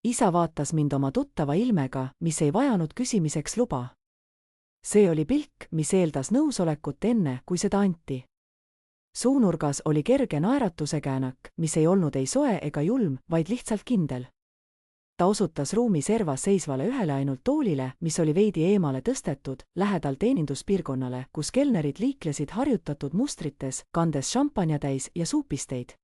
Isa vaatas mind oma tuttava ilmega, mis ei vajanud küsimiseks luba. See oli pilk, mis eeldas nõusolekut enne, kui seda anti. Suunurgas oli kerge naeratuse käänak, mis ei olnud ei soe ega julm, vaid lihtsalt kindel. Ta osutas ruumi servas seisvale ühele ainult toolile, mis oli veidi eemale tõstetud, lähedal teeninduspiirkonnale, kus kelnerid liiklesid harjutatud mustrites, kandes šampanjatäis ja suupisteid.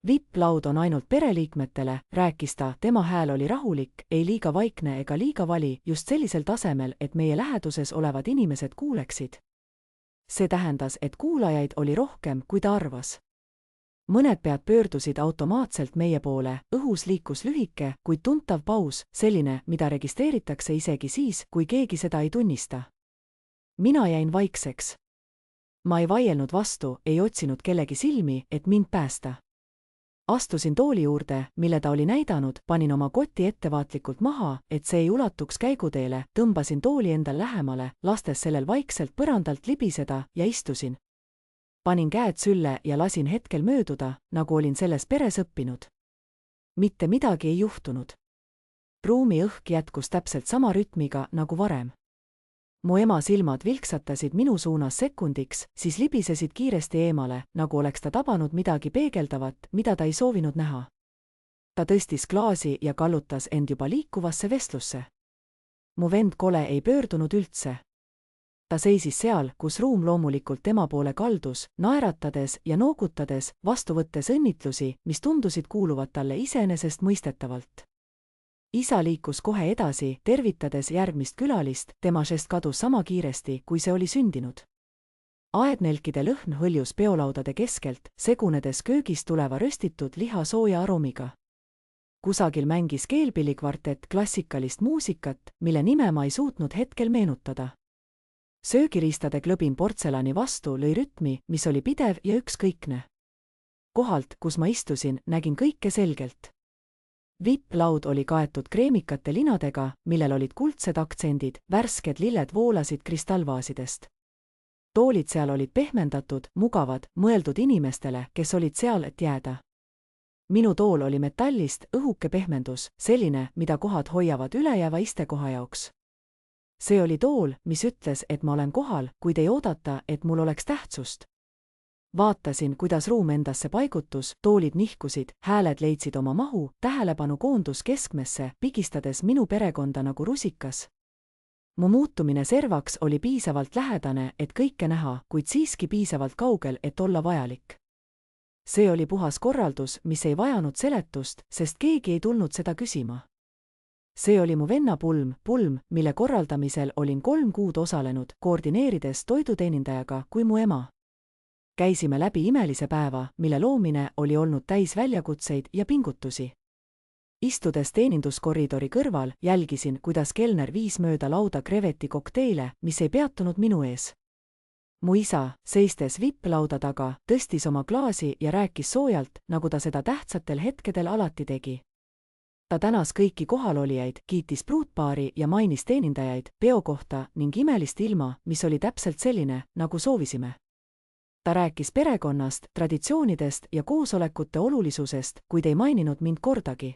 VIP-laud on ainult pereliikmetele, rääkis ta, tema hääl oli rahulik, ei liiga vaikne ega liiga vali, just sellisel tasemel, et meie läheduses olevad inimesed kuuleksid. See tähendas, et kuulajaid oli rohkem, kui ta arvas. Mõned pead pöördusid automaatselt meie poole, õhus liikus lühike, kuid tuntav paus, selline, mida registreeritakse isegi siis, kui keegi seda ei tunnista. Mina jäin vaikseks. Ma ei vaielnud vastu, ei otsinud kellegi silmi, et mind päästa. Astusin tooli juurde, mille ta oli näidanud, panin oma koti ettevaatlikult maha, et see ei ulatuks käiguteele, tõmbasin tooli endal lähemale, lastes sellel vaikselt põrandalt libiseda ja istusin. Panin käed sülle ja lasin hetkel mööduda, nagu olin selles peres õppinud. Mitte midagi ei juhtunud. Ruumi õhk jätkus täpselt sama rütmiga nagu varem. Mu ema silmad vilksatasid minu suunas sekundiks, siis libisesid kiiresti eemale, nagu oleks ta tabanud midagi peegeldavat, mida ta ei soovinud näha. Ta tõstis klaasi ja kallutas end juba liikuvasse vestlusse. Mu vend Kole ei pöördunud üldse. Ta seisis seal, kus ruum loomulikult tema poole kaldus, naeratades ja noogutades, vastu võttes õnnitlusi, mis tundusid kuuluvat talle iseenesestmõistetavalt. Isa liikus kohe edasi, tervitades järgmist külalist, tema žest kadus sama kiiresti, kui see oli sündinud. Aednelkide lõhn hõljus peolaudade keskelt, segunedes köögist tuleva röstitud liha sooja aromiga. Kusagil mängis keelpillikvartett klassikalist muusikat, mille nime ma ei suutnud hetkel meenutada. Söögiriistade klõbin portselani vastu lõi rütmi, mis oli pidev ja ükskõikne. Kohalt, kus ma istusin, nägin kõike selgelt. VIP-laud oli kaetud kreemikate linadega, millel olid kuldsed aktsendid, värsked lilled voolasid kristallvaasidest. Toolid seal olid pehmendatud, mugavad, mõeldud inimestele, kes olid seal, et jääda. Minu tool oli metallist, õhuke pehmendus, selline, mida kohad hoiavad ülejääva istekoha jaoks. See oli tool, mis ütles, et ma olen kohal, kuid ei oodata, et mul oleks tähtsust. Vaatasin, kuidas ruum endasse paigutus, toolid nihkusid, hääled leidsid oma mahu, tähelepanu koondus keskmesse, pigistades minu perekonda nagu rusikas. Mu muutumine servaks oli piisavalt lähedane, et kõike näha, kuid siiski piisavalt kaugel, et olla vajalik. See oli puhas korraldus, mis ei vajanud seletust, sest keegi ei tulnud seda küsima. See oli mu venna pulm, mille korraldamisel olin 3 kuud osalenud, koordineerides toiduteenindajaga kui mu ema. Käisime läbi imelise päeva, mille loomine oli olnud täis väljakutseid ja pingutusi. Istudes teeninduskoridori kõrval, jälgisin, kuidas kelner viis mööda lauda kreveti kokteile, mis ei peatunud minu ees. Mu isa, seistes VIP-lauda taga, tõstis oma klaasi ja rääkis soojalt, nagu ta seda tähtsatel hetkedel alati tegi. Ta tänas kõiki kohalolijaid, kiitis pruutpaari ja mainis teenindajaid, peo kohta ning imelist ilma, mis oli täpselt selline, nagu soovisime. Ta rääkis perekonnast, traditsioonidest ja koosolekute olulisusest, kuid ei maininud mind kordagi.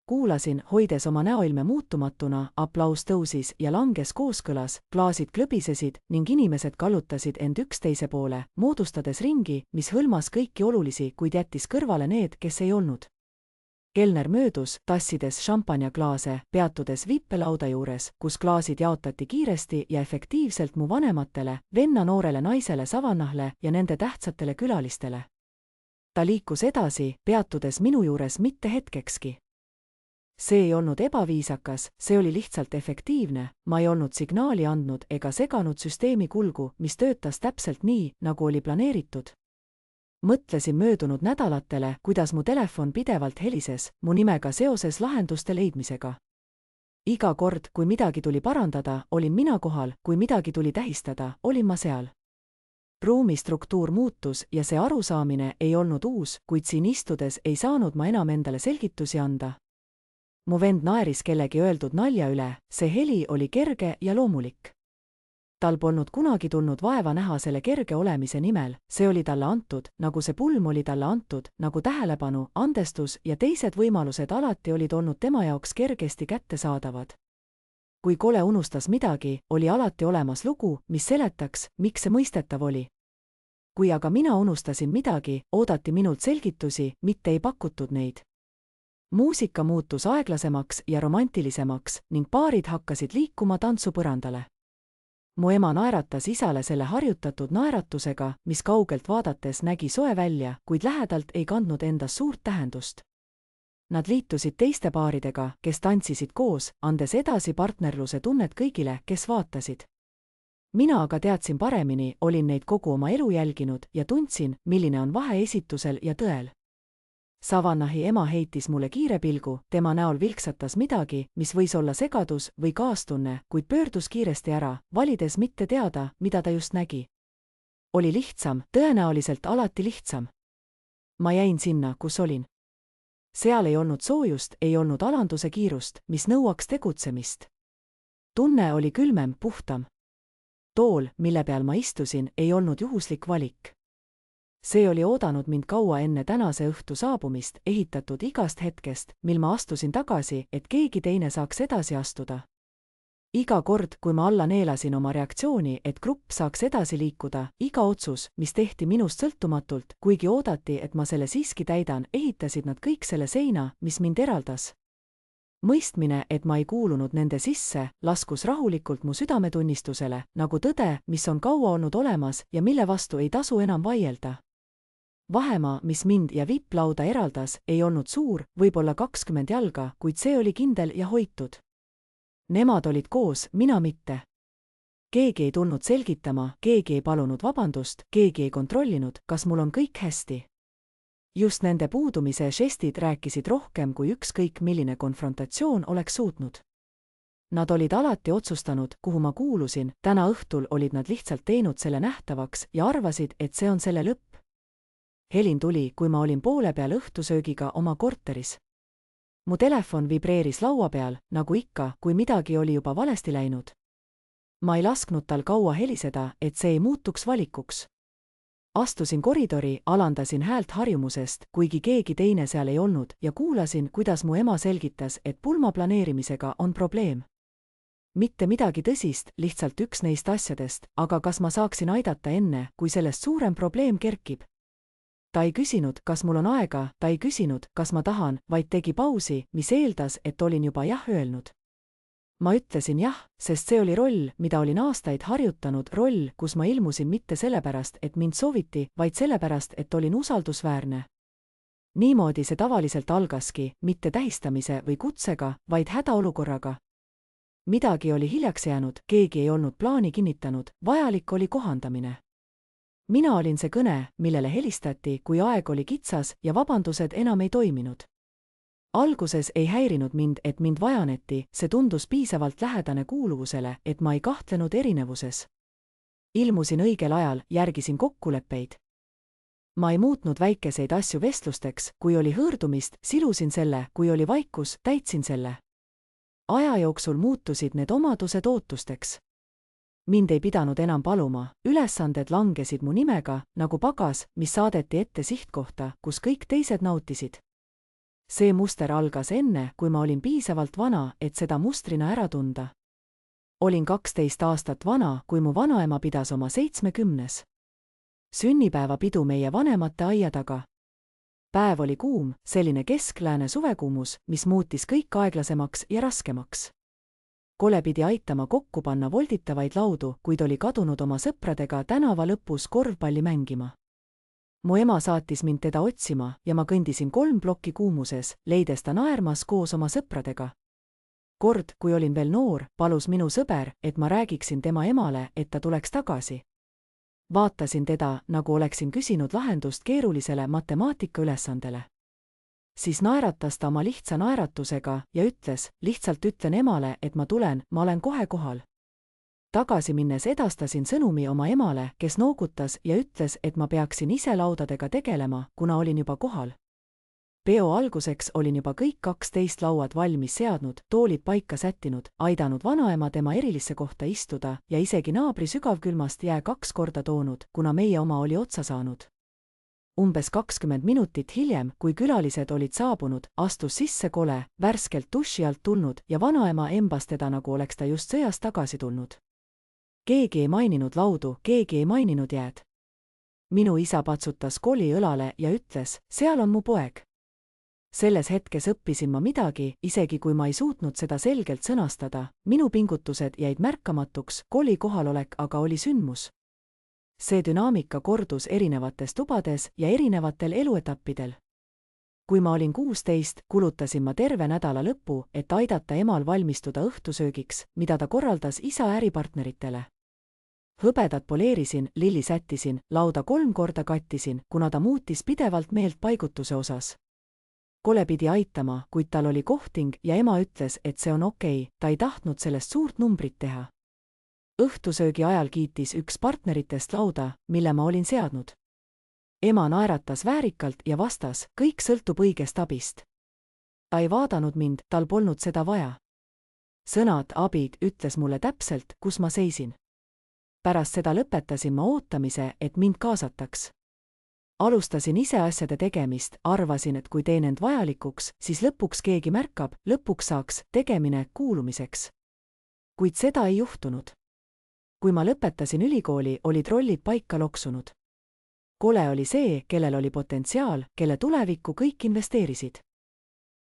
Kuulasin, hoides oma näoilme muutumatuna, aplaus tõusis ja langes kooskõlas, klaasid klõbisesid ning inimesed kallutasid end üksteise poole, moodustades ringi, mis hõlmas kõiki olulisi, kuid jättis kõrvale need, kes ei olnud. Kelner möödus, tassides šampanjaklaase, peatudes VIP-lauda juures, kus klaasid jaotati kiiresti ja efektiivselt mu vanematele, venna noorele naisele Savannahle ja nende tähtsatele külalistele. Ta liikus edasi, peatudes minu juures mitte hetkekski. See ei olnud ebaviisakas, see oli lihtsalt efektiivne, ma ei olnud signaali andnud ega seganud süsteemi kulgu, mis töötas täpselt nii, nagu oli planeeritud. Mõtlesin möödunud nädalatele, kuidas mu telefon pidevalt helises, mu nimega seoses lahenduste leidmisega. Iga kord, kui midagi tuli parandada, olin mina kohal, kui midagi tuli tähistada, olin ma seal. Ruumi struktuur muutus ja see arusaamine ei olnud uus, kuid siin istudes ei saanud ma enam endale selgitusi anda. Mu vend naeris kellegi öeldud nalja üle, see heli oli kerge ja loomulik. Tal polnud kunagi tulnud vaeva näha selle kerge olemise nimel, see oli talle antud, nagu see pulm oli talle antud, nagu tähelepanu, andestus ja teised võimalused alati olid olnud tema jaoks kergesti kättesaadavad. Kui kole unustas midagi, oli alati olemas lugu, mis seletaks, miks see mõistetav oli. Kui aga mina unustasin midagi, oodati minult selgitusi, mitte ei pakutud neid. Muusika muutus aeglasemaks ja romantilisemaks ning paarid hakkasid liikuma tantsupõrandale. Mu ema naeratas isale selle harjutatud naeratusega, mis kaugelt vaadates nägi soe välja, kuid lähedalt ei kandnud endas suurt tähendust. Nad liitusid teiste paaridega, kes tantsisid koos, andes edasi partnerluse tunnet kõigile, kes vaatasid. Mina aga teadsin paremini, olin neid kogu oma elu jälginud ja tundsin, milline on vahe esitusel ja tõel. Savannahi ema heitis mulle kiire pilgu, tema näol vilksatas midagi, mis võis olla segadus või kaastunne, kuid pöördus kiiresti ära, valides mitte teada, mida ta just nägi. Oli lihtsam, tõenäoliselt alati lihtsam. Ma jäin sinna, kus olin. Seal ei olnud soojust, ei olnud alanduse kiirust, mis nõuaks tegutsemist. Tunne oli külmem, puhtam. Tool, mille peal ma istusin, ei olnud juhuslik valik. See oli oodanud mind kaua enne tänase õhtu saabumist, ehitatud igast hetkest, mil ma astusin tagasi, et keegi teine saaks edasi astuda. Iga kord, kui ma alla neelasin oma reaktsiooni, et grupp saaks edasi liikuda, iga otsus, mis tehti minust sõltumatult, kuigi oodati, et ma selle siiski täidan, ehitasid nad kõik selle seina, mis mind eraldas. Mõistmine, et ma ei kuulunud nende sisse, laskus rahulikult mu südametunnistusele, nagu tõde, mis on kaua olnud olemas ja mille vastu ei tasu enam vaielda. Vahemaa, mis mind ja vipplauda eraldas, ei olnud suur, võib-olla 20 jalga, kuid see oli kindel ja hoitud. Nemad olid koos, mina mitte. Keegi ei tulnud selgitama, keegi ei palunud vabandust, keegi ei kontrollinud, kas mul on kõik hästi. Just nende puudumise žestid rääkisid rohkem kui ükskõik milline konfrontatsioon oleks suutnud. Nad olid alati otsustanud, kuhu ma kuulusin, täna õhtul olid nad lihtsalt teinud selle nähtavaks ja arvasid, et see on selle lõpp. Helin tuli, kui ma olin poole peal õhtusöögiga oma korteris. Mu telefon vibreeris laua peal, nagu ikka, kui midagi oli juba valesti läinud. Ma ei lasknud tal kaua heliseda, et see ei muutuks valikuks. Astusin koridori, alandasin häält harjumusest, kuigi keegi teine seal ei olnud, ja kuulasin, kuidas mu ema selgitas, et pulma planeerimisega on probleem. Mitte midagi tõsist, lihtsalt üks neist asjadest, aga kas ma saaksin aidata enne, kui sellest suurem probleem kerkib? Ta ei küsinud, kas mul on aega, ta ei küsinud, kas ma tahan, vaid tegi pausi, mis eeldas, et olin juba jah öelnud. Ma ütlesin jah, sest see oli roll, mida olin aastaid harjutanud, roll, kus ma ilmusin mitte sellepärast, et mind sooviti, vaid sellepärast, et olin usaldusväärne. Niimoodi see tavaliselt algaski, mitte tähistamise või kutsega, vaid hädaolukorraga. Midagi oli hiljaks jäänud, keegi ei olnud plaani kinnitanud, vajalik oli kohandamine. Mina olin see kõne, millele helistati, kui aeg oli kitsas ja vabandused enam ei toiminud. Alguses ei häirinud mind, et mind vajaneti, see tundus piisavalt lähedane kuuluvusele, et ma ei kahtlenud erinevuses. Ilmusin õigel ajal, järgisin kokkuleppeid. Ma ei muutnud väikeseid asju vestlusteks, kui oli hõõrdumist, silusin selle, kui oli vaikus, täitsin selle. Aja jooksul muutusid need omadused ootusteks. Mind ei pidanud enam paluma, ülesanded langesid mu nimega, nagu pagas, mis saadeti ette sihtkohta, kus kõik teised nautisid. See muster algas enne, kui ma olin piisavalt vana, et seda mustrina ära tunda. Olin 12 aastat vana, kui mu vanaema pidas oma 70. Sünnipäevapidu meie vanemate aia taga. Päev oli kuum, selline kesklääne suvekuumus, mis muutis kõik aeglasemaks ja raskemaks. Kole pidi aitama kokku panna volditavaid laudu, kuid oli kadunud oma sõpradega tänava lõpus korvpalli mängima. Mu ema saatis mind teda otsima ja ma kõndisin 3 plokki kuumuses, leides ta naermas koos oma sõpradega. Kord, kui olin veel noor, palus minu sõber, et ma räägiksin tema emale, et ta tuleks tagasi. Vaatasin teda, nagu oleksin küsinud lahendust keerulisele matemaatikaülesandele. Siis naeratas ta oma lihtsa naeratusega ja ütles, lihtsalt ütlen emale, et ma tulen, ma olen kohe kohal. Tagasi minnes edastasin sõnumi oma emale, kes noogutas ja ütles, et ma peaksin ise laudadega tegelema, kuna olin juba kohal. Peo alguseks olin juba kõik 12 lauad valmis seadnud, toolid paika sättinud, aidanud vanaema tema erilisse kohta istuda ja isegi naabri sügavkülmast jää 2 korda toonud, kuna meie oma oli otsa saanud. Umbes 20 minutit hiljem, kui külalised olid saabunud, astus sisse Kole, värskelt duši alt tulnud ja vanaema embas teda, nagu oleks ta just sõjast tagasi tulnud. Keegi ei maininud laudu, keegi ei maininud jääd. Minu isa patsutas Koli õlale ja ütles, seal on mu poeg. Selles hetkes õppisin ma midagi, isegi kui ma ei suutnud seda selgelt sõnastada. Minu pingutused jäid märkamatuks, Koli kohalolek aga oli sündmus. See dünaamika kordus erinevates tubades ja erinevatel eluetappidel. Kui ma olin 16, kulutasin ma terve nädala lõppu, et aidata emal valmistuda õhtusöögiks, mida ta korraldas isa äripartneritele. Hõbedat poleerisin, lilli sättisin, lauda 3 korda kattisin, kuna ta muutis pidevalt meelt paigutuse osas. Kole pidi aitama, kuid tal oli kohting ja ema ütles, et see on okei, ta ei tahtnud sellest suurt numbrit teha. Õhtusöögi ajal kiitis üks partneritest lauda, mille ma olin seadnud. Ema naeratas väärikalt ja vastas, kõik sõltub õigest abist. Ta ei vaadanud mind, tal polnud seda vaja. Sõnad, abid, ütles mulle täpselt, kus ma seisin. Pärast seda lõpetasin ma ootamise, et mind kaasataks. Alustasin ise asjade tegemist, arvasin, et kui teen end vajalikuks, siis lõpuks keegi märkab, lõpuks saaks tegemine kuulumiseks. Kuid seda ei juhtunud. Kui ma lõpetasin ülikooli, olid rollid paika loksunud. Kole oli see, kellel oli potentsiaal, kelle tulevikku kõik investeerisid.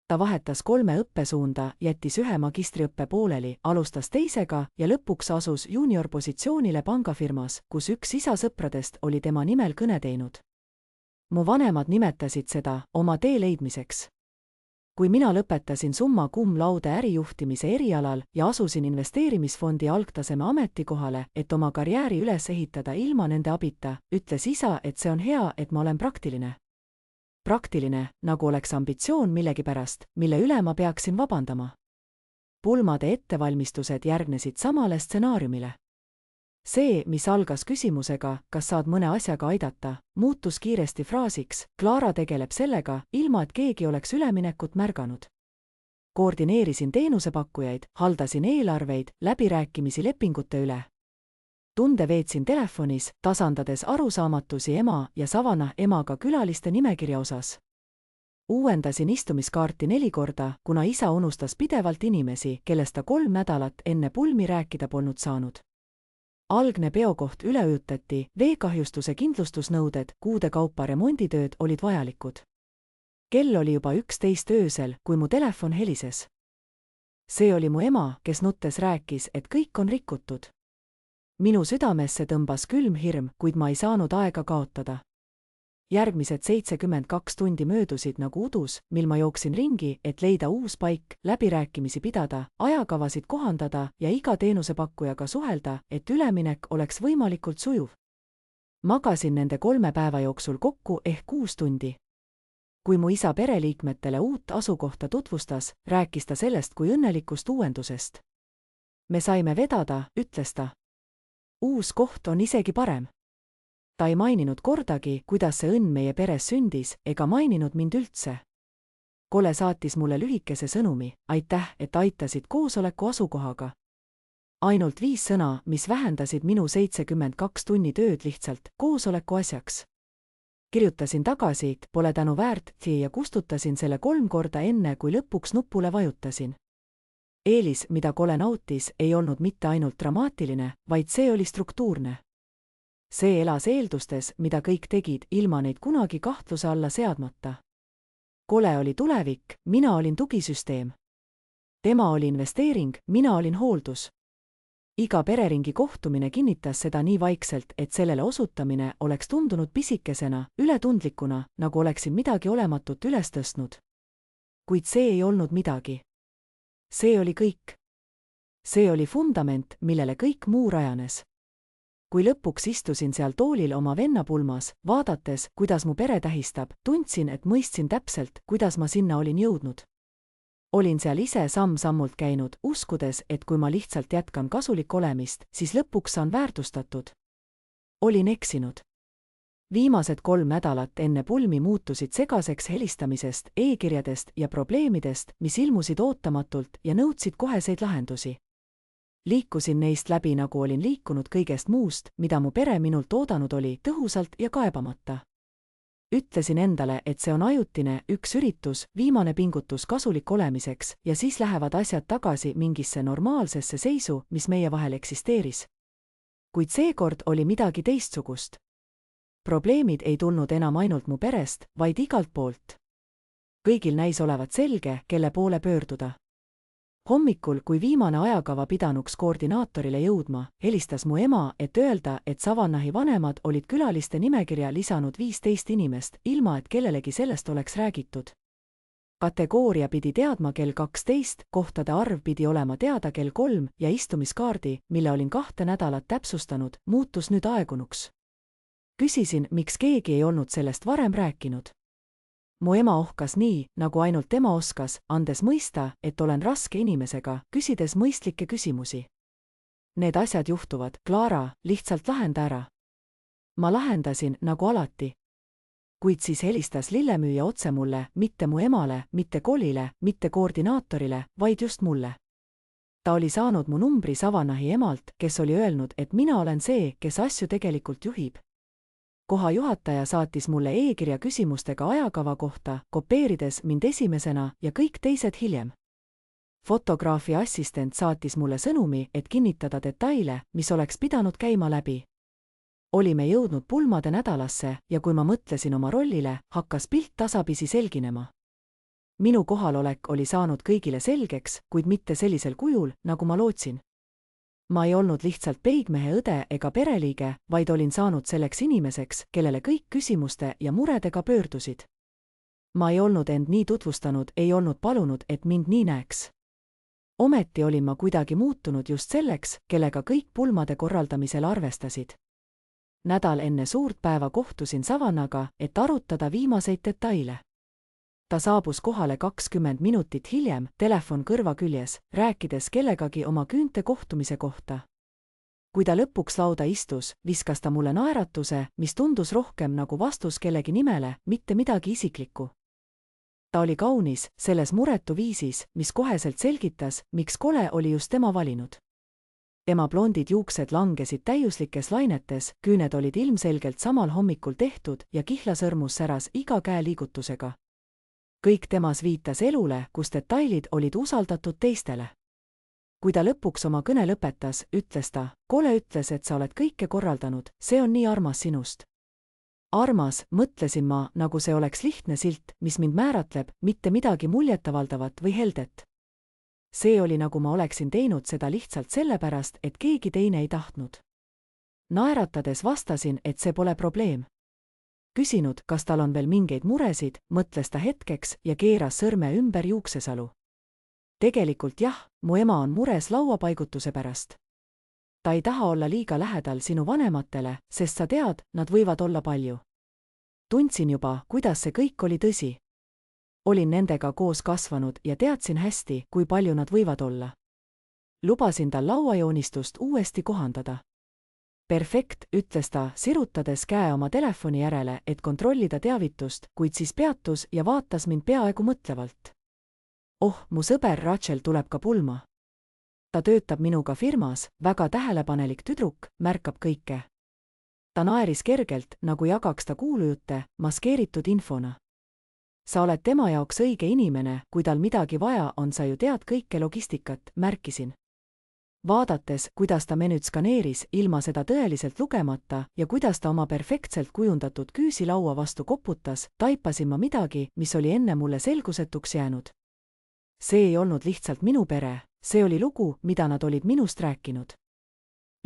Ta vahetas 3 õppesuunda, jättis 1 magistriõppe pooleli, alustas teisega ja lõpuks asus juniorpositsioonile pangafirmas, kus üks isa sõpradest oli tema nimel kõne teinud. Mu vanemad nimetasid seda oma tee leidmiseks. Kui mina lõpetasin summa cum laude ärijuhtimise erialal ja asusin investeerimisfondi algtaseme ametikohale, et oma karjääri üles ehitada ilma nende abita, ütles isa, et see on hea, et ma olen praktiline. Praktiline, nagu oleks ambitsioon millegipärast, mille üle ma peaksin vabandama. Pulmade ettevalmistused järgnesid samale stsenaariumile. See, mis algas küsimusega, kas saad mõne asjaga aidata, muutus kiiresti fraasiks, Clara tegeleb sellega, ilma et keegi oleks üleminekut märganud. Koordineerisin teenusepakkujaid, haldasin eelarveid, läbirääkimisi lepingute üle. Tunde veetsin telefonis, tasandades arusaamatusi ema ja Savannah emaga külaliste nimekirja osas. Uuendasin istumiskaarti 4 korda, kuna isa unustas pidevalt inimesi, kellest ta 3 nädalat enne pulmi rääkida polnud saanud. Algne peokoht üle ujutati, veekahjustuse kindlustusnõuded, kuude kaupa remonditööd olid vajalikud. Kell oli juba 11 öösel, kui mu telefon helises. See oli mu ema, kes nuttes rääkis, et kõik on rikutud. Minu südamesse tõmbas külm hirm, kuid ma ei saanud aega kaotada. Järgmised 72 tundi möödusid nagu udus, mil ma jooksin ringi, et leida uus paik, läbirääkimisi pidada, ajakavasid kohandada ja iga teenusepakkujaga suhelda, et üleminek oleks võimalikult sujuv. Magasin nende 3 päeva jooksul kokku ehk 6 tundi. Kui mu isa pereliikmetele uut asukohta tutvustas, rääkis ta sellest kui õnnelikust uuendusest. Me saime vedada, ütles ta. Uus koht on isegi parem. Ta ei maininud kordagi, kuidas see õnn meie peres sündis, ega maininud mind üldse. Kole saatis mulle lühikese sõnumi, aitäh, et aitasid koosoleku asukohaga. Ainult 5 sõna, mis vähendasid minu 72 tunni tööd lihtsalt koosoleku asjaks. Kirjutasin tagasi, pole tänu väärt ja kustutasin selle 3 korda enne, kui lõpuks nupule vajutasin. Eelis, mida Kole nautis, ei olnud mitte ainult dramaatiline, vaid see oli struktuurne. See elas eeldustes, mida kõik tegid, ilma neid kunagi kahtluse alla seadmata. Kole oli tulevik, mina olin tugisüsteem. Tema oli investeering, mina olin hooldus. Iga pereringi kohtumine kinnitas seda nii vaikselt, et sellele osutamine oleks tundunud pisikesena, ületundlikuna, nagu oleksin midagi olematut üles tõstnud. Kuid see ei olnud midagi. See oli kõik. See oli fundament, millele kõik muu rajanes. Kui lõpuks istusin seal toolil oma venna pulmas, vaadates, kuidas mu pere tähistab, tundsin, et mõistsin täpselt, kuidas ma sinna olin jõudnud. Olin seal ise samm-sammult käinud, uskudes, et kui ma lihtsalt jätkan kasulik olemist, siis lõpuks saan väärtustatud. Olin eksinud. Viimased 3 nädalat enne pulmi muutusid segaseks helistamisest, e-kirjadest ja probleemidest, mis ilmusid ootamatult ja nõudsid koheseid lahendusi. Liikusin neist läbi, nagu olin liikunud kõigest muust, mida mu pere minult oodanud oli, tõhusalt ja kaebamata. Ütlesin endale, et see on ajutine, üks üritus, viimane pingutus kasulik olemiseks ja siis lähevad asjad tagasi mingisse normaalsesse seisu, mis meie vahel eksisteeris. Kuid seekord oli midagi teistsugust. Probleemid ei tulnud enam ainult mu perest, vaid igalt poolt. Kõigil näis olevat selge, kelle poole pöörduda. Hommikul, kui viimane ajakava pidanuks koordinaatorile jõudma, helistas mu ema, et öelda, et Savannahi vanemad olid külaliste nimekirja lisanud 15 inimest, ilma et kellelegi sellest oleks räägitud. Kategooria pidi teadma kell 12, kohtade arv pidi olema teada kell 3 ja istumiskaardi, mille olin 2 nädalat täpsustanud, muutus nüüd aegunuks. Küsisin, miks keegi ei olnud sellest varem rääkinud. Mu ema ohkas nii, nagu ainult tema oskas, andes mõista, et olen raske inimesega, küsides mõistlikke küsimusi. Need asjad juhtuvad, Clara, lihtsalt lahenda ära. Ma lahendasin, nagu alati. Kuid siis helistas lillemüüja otse mulle, mitte mu emale, mitte kolile, mitte koordinaatorile, vaid just mulle. Ta oli saanud mu numbri Savannahi emalt, kes oli öelnud, et mina olen see, kes asju tegelikult juhib. Koha juhataja saatis mulle e-kirja küsimustega ajakava kohta, kopeerides mind esimesena ja kõik teised hiljem. Fotograafi assistent saatis mulle sõnumi, et kinnitada detaile, mis oleks pidanud käima läbi. Olime jõudnud pulmade nädalasse ja kui ma mõtlesin oma rollile, hakkas pilt tasapisi selginema. Minu kohalolek oli saanud kõigile selgeks, kuid mitte sellisel kujul, nagu ma lootsin. Ma ei olnud lihtsalt peigmehe õde ega pereliige, vaid olin saanud selleks inimeseks, kellele kõik küsimuste ja muredega pöördusid. Ma ei olnud end nii tutvustanud, ei olnud palunud, et mind nii näeks. Ometi olin ma kuidagi muutunud just selleks, kellega kõik pulmade korraldamisel arvestasid. Nädal enne suurt päeva kohtusin Savannaga, et arutada viimaseid detaile. Ta saabus kohale 20 minutit hiljem, telefon kõrva küljes, rääkides kellegagi oma küünte kohtumise kohta. Kui ta lõpuks lauda istus, viskas ta mulle naeratuse, mis tundus rohkem nagu vastus kellegi nimele, mitte midagi isiklikku. Ta oli kaunis, selles muretu viisis, mis koheselt selgitas, miks kole oli just tema valinud. Tema blondid juuksed langesid täiuslikes lainetes, küüned olid ilmselgelt samal hommikul tehtud ja kihlasõrmus säras iga käe liigutusega. Kõik temas viitas elule, kus detailid olid usaldatud teistele. Kui ta lõpuks oma kõne lõpetas, ütles ta, kole ütles, et sa oled kõike korraldanud, see on nii armas sinust. Armas, mõtlesin ma, nagu see oleks lihtne silt, mis mind määratleb, mitte midagi muljetavaldavat või heldet. See oli nagu ma oleksin teinud seda lihtsalt sellepärast, et keegi teine ei tahtnud. Naeratades vastasin, et see pole probleem. Küsinud, kas tal on veel mingeid muresid, mõtles ta hetkeks ja keeras sõrme ümber juuksesalu. Tegelikult jah, mu ema on mures lauapaigutuse pärast. Ta ei taha olla liiga lähedal sinu vanematele, sest sa tead, nad võivad olla palju. Tundsin juba, kuidas see kõik oli tõsi. Olin nendega koos kasvanud ja teadsin hästi, kui palju nad võivad olla. Lubasin tal lauajoonistust uuesti kohandada. Perfekt, ütles ta, sirutades käe oma telefoni järele, et kontrollida teavitust, kuid siis peatus ja vaatas mind peaaegu mõtlevalt. Oh, mu sõber Rachel tuleb ka pulma. Ta töötab minuga firmas, väga tähelepanelik tüdruk, märkab kõike. Ta naeris kergelt, nagu jagaks ta kuulujutte, maskeeritud infona. Sa oled tema jaoks õige inimene, kui tal midagi vaja on, sa ju tead kõike logistikat, märkisin. Vaadates, kuidas ta menüüd skaneeris, ilma seda tõeliselt lugemata ja kuidas ta oma perfektselt kujundatud küüsi laua vastu koputas, taipasin ma midagi, mis oli enne mulle selgusetuks jäänud. See ei olnud lihtsalt minu pere, see oli lugu, mida nad olid minust rääkinud.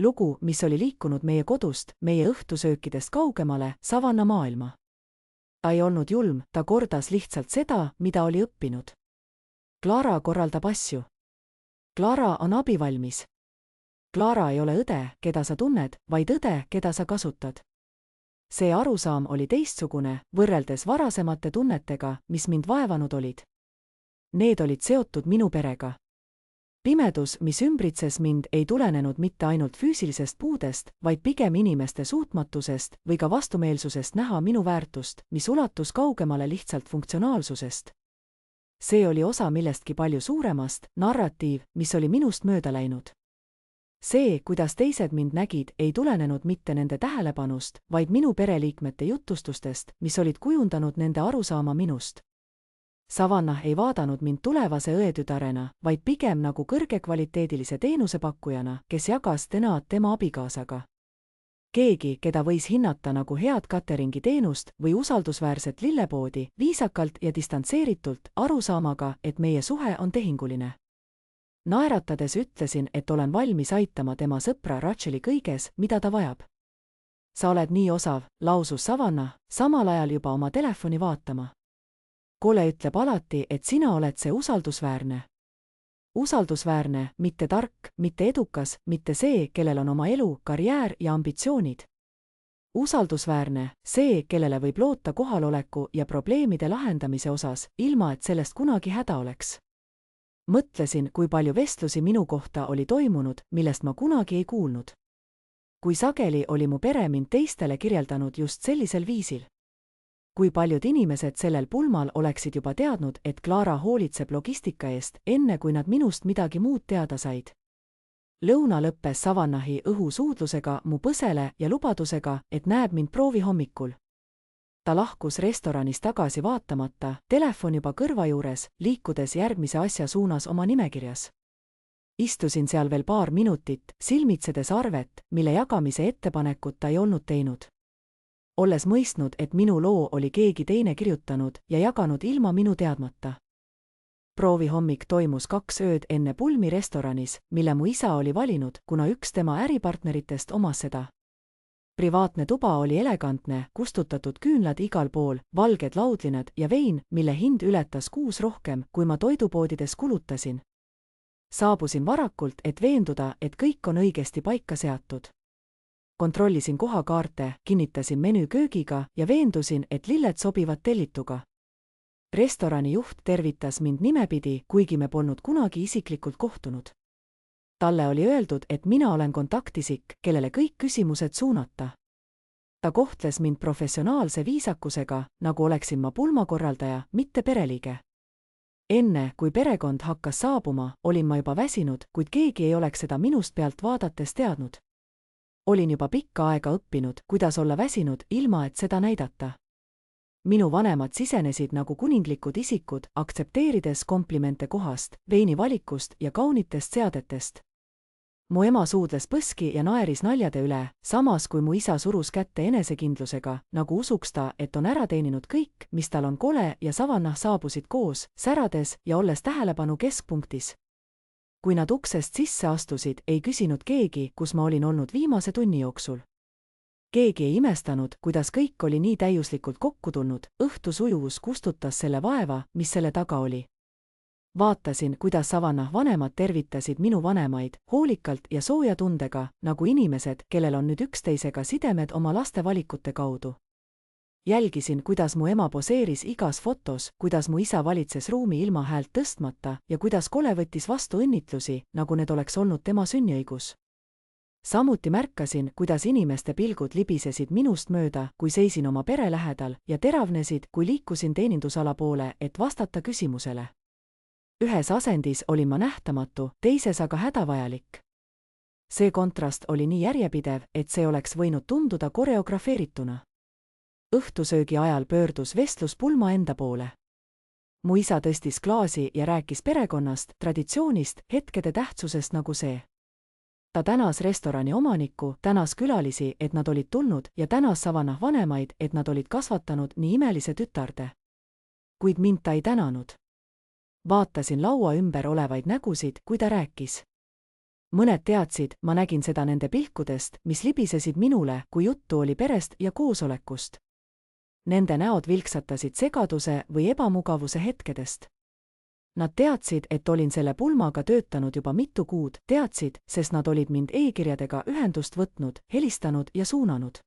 Lugu, mis oli liikunud meie kodust, meie õhtusöökidest kaugemale, Savanna maailma. Ta ei olnud julm, ta kordas lihtsalt seda, mida oli õppinud. Clara korraldab asju. Clara on abivalmis. Clara ei ole õde, keda sa tunned, vaid õde, keda sa kasutad. See arusaam oli teistsugune, võrreldes varasemate tunnetega, mis mind vaevanud olid. Need olid seotud minu perega. Pimedus, mis ümbritses mind, ei tulenenud mitte ainult füüsilisest puudest, vaid pigem inimeste suutmatusest või ka vastumeelsusest näha minu väärtust, mis ulatus kaugemale lihtsalt funktsionaalsusest. See oli osa millestki palju suuremast, narratiiv, mis oli minust mööda läinud. See, kuidas teised mind nägid, ei tulenenud mitte nende tähelepanust, vaid minu pereliikmete jutustustest, mis olid kujundanud nende arusaama minust. Savannah ei vaadanud mind tulevase õetütarena, vaid pigem nagu kõrgekvaliteedilise teenusepakkujana, kes jagas DNA-d tema abikaasaga. Keegi, keda võis hinnata nagu head cateringi teenust või usaldusväärset lillepoodi, viisakalt ja distantseeritult, arusaamaga, et meie suhe on tehinguline. Naeratades ütlesin, et olen valmis aitama tema sõpra Racheli kõiges, mida ta vajab. Sa oled nii osav, lausus Savannah, samal ajal juba oma telefoni vaatama. Kole ütleb alati, et sina oled see usaldusväärne. Usaldusväärne, mitte tark, mitte edukas, mitte see, kellel on oma elu, karjäär ja ambitsioonid. Usaldusväärne, see, kellele võib loota kohaloleku ja probleemide lahendamise osas, ilma et sellest kunagi häda oleks. Mõtlesin, kui palju vestlusi minu kohta oli toimunud, millest ma kunagi ei kuulnud. Kui sageli oli mu pere mind teistele kirjeldanud just sellisel viisil. Kui paljud inimesed sellel pulmal oleksid juba teadnud, et Clara hoolitseb logistika eest, enne kui nad minust midagi muud teada said. Lõuna lõppes Savannahi õhusuudlusega mu põsele ja lubadusega, et näeb mind proovi hommikul. Ta lahkus restoranis tagasi vaatamata, telefon juba kõrva juures, liikudes järgmise asja suunas oma nimekirjas. Istusin seal veel paar minutit, silmitsedes arvet, mille jagamise ettepanekut ta ei olnud teinud. Olles mõistnud, et minu loo oli keegi teine kirjutanud ja jaganud ilma minu teadmata. Proovihommik toimus 2 ööd enne pulmi restoranis, mille mu isa oli valinud, kuna üks tema äripartneritest omas seda. Privaatne tuba oli elegantne, kustutatud küünlad igal pool, valged laudlinad ja vein, mille hind ületas 6 rohkem, kui ma toidupoodides kulutasin. Saabusin varakult, et veenduda, et kõik on õigesti paika seatud. Kontrollisin kohakaarte, kinnitasin menü köögiga ja veendusin, et lilled sobivad tellituga. Restorani juht tervitas mind nimepidi, kuigi me polnud kunagi isiklikult kohtunud. Talle oli öeldud, et mina olen kontaktisik, kellele kõik küsimused suunata. Ta kohtles mind professionaalse viisakusega, nagu oleksin ma pulmakorraldaja, mitte pereliige. Enne, kui perekond hakkas saabuma, olin ma juba väsinud, kuid keegi ei oleks seda minust pealt vaadates teadnud. Olin juba pikka aega õppinud, kuidas olla väsinud, ilma et seda näidata. Minu vanemad sisenesid nagu kuninglikud isikud, aktsepteerides komplimente kohast, veini valikust ja kaunitest seadetest. Mu ema suudles põski ja naeris naljade üle, samas kui mu isa surus kätte enesekindlusega, nagu usuks ta, et on ära teeninud kõik, mis tal on. Kole ja Savannah saabusid koos, särades ja olles tähelepanu keskpunktis. Kui nad uksest sisse astusid, ei küsinud keegi, kus ma olin olnud viimase tunni jooksul. Keegi ei imestanud, kuidas kõik oli nii täiuslikult kokku tulnud, õhtu sujuvus kustutas selle vaeva, mis selle taga oli. Vaatasin, kuidas Savannah vanemad tervitasid minu vanemaid, hoolikalt ja sooja tundega, nagu inimesed, kellel on nüüd üksteisega sidemed oma laste valikute kaudu. Jälgisin, kuidas mu ema poseeris igas fotos, kuidas mu isa valitses ruumi ilma häält tõstmata ja kuidas Kole võttis vastu õnnitlusi, nagu need oleks olnud tema sünniõigus. Samuti märkasin, kuidas inimeste pilgud libisesid minust mööda, kui seisin oma pere lähedal ja teravnesid, kui liikusin teenindusala poole, et vastata küsimusele. Ühes asendis olin ma nähtamatu, teises aga hädavajalik. See kontrast oli nii järjepidev, et see oleks võinud tunduda koreografeerituna. Õhtusöögi ajal pöördus vestlus pulma enda poole. Mu isa tõstis klaasi ja rääkis perekonnast, traditsioonist, hetkede tähtsusest nagu see. Ta tänas restorani omanikku, tänas külalisi, et nad olid tulnud ja tänas Savannah vanemaid, et nad olid kasvatanud nii imelise tütarde. Kuid mind ta ei tänanud. Vaatasin laua ümber olevaid nägusid, kui ta rääkis. Mõned teadsid, ma nägin seda nende pilkudest, mis libisesid minule, kui juttu oli perest ja koosolekust. Nende näod vilksatasid segaduse või ebamugavuse hetkedest. Nad teadsid, et olin selle pulmaga töötanud juba mitu kuud, teadsid, sest nad olid mind e-kirjadega ühendust võtnud, helistanud ja suunanud.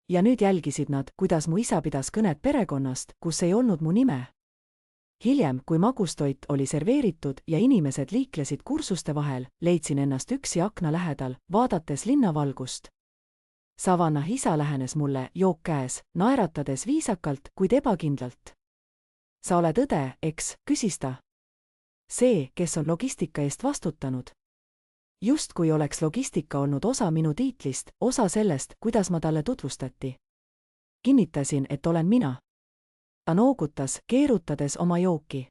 Ja nüüd jälgisid nad, kuidas mu isa pidas kõnet perekonnast, kus ei olnud mu nime. Hiljem, kui magustoit oli serveeritud ja inimesed liiklesid kursuste vahel, leidsin ennast üksi akna lähedal, vaadates linnavalgust. Savannah isa lähenes mulle, jook käes, naeratades viisakalt, kuid ebakindlalt. Sa oled õde, eks, küsis ta. See, kes on logistika eest vastutanud. Justkui oleks logistika olnud osa minu tiitlist, osa sellest, kuidas ma talle tutvustati. Kinnitasin, et olen mina. Ta noogutas, keerutades oma jooki.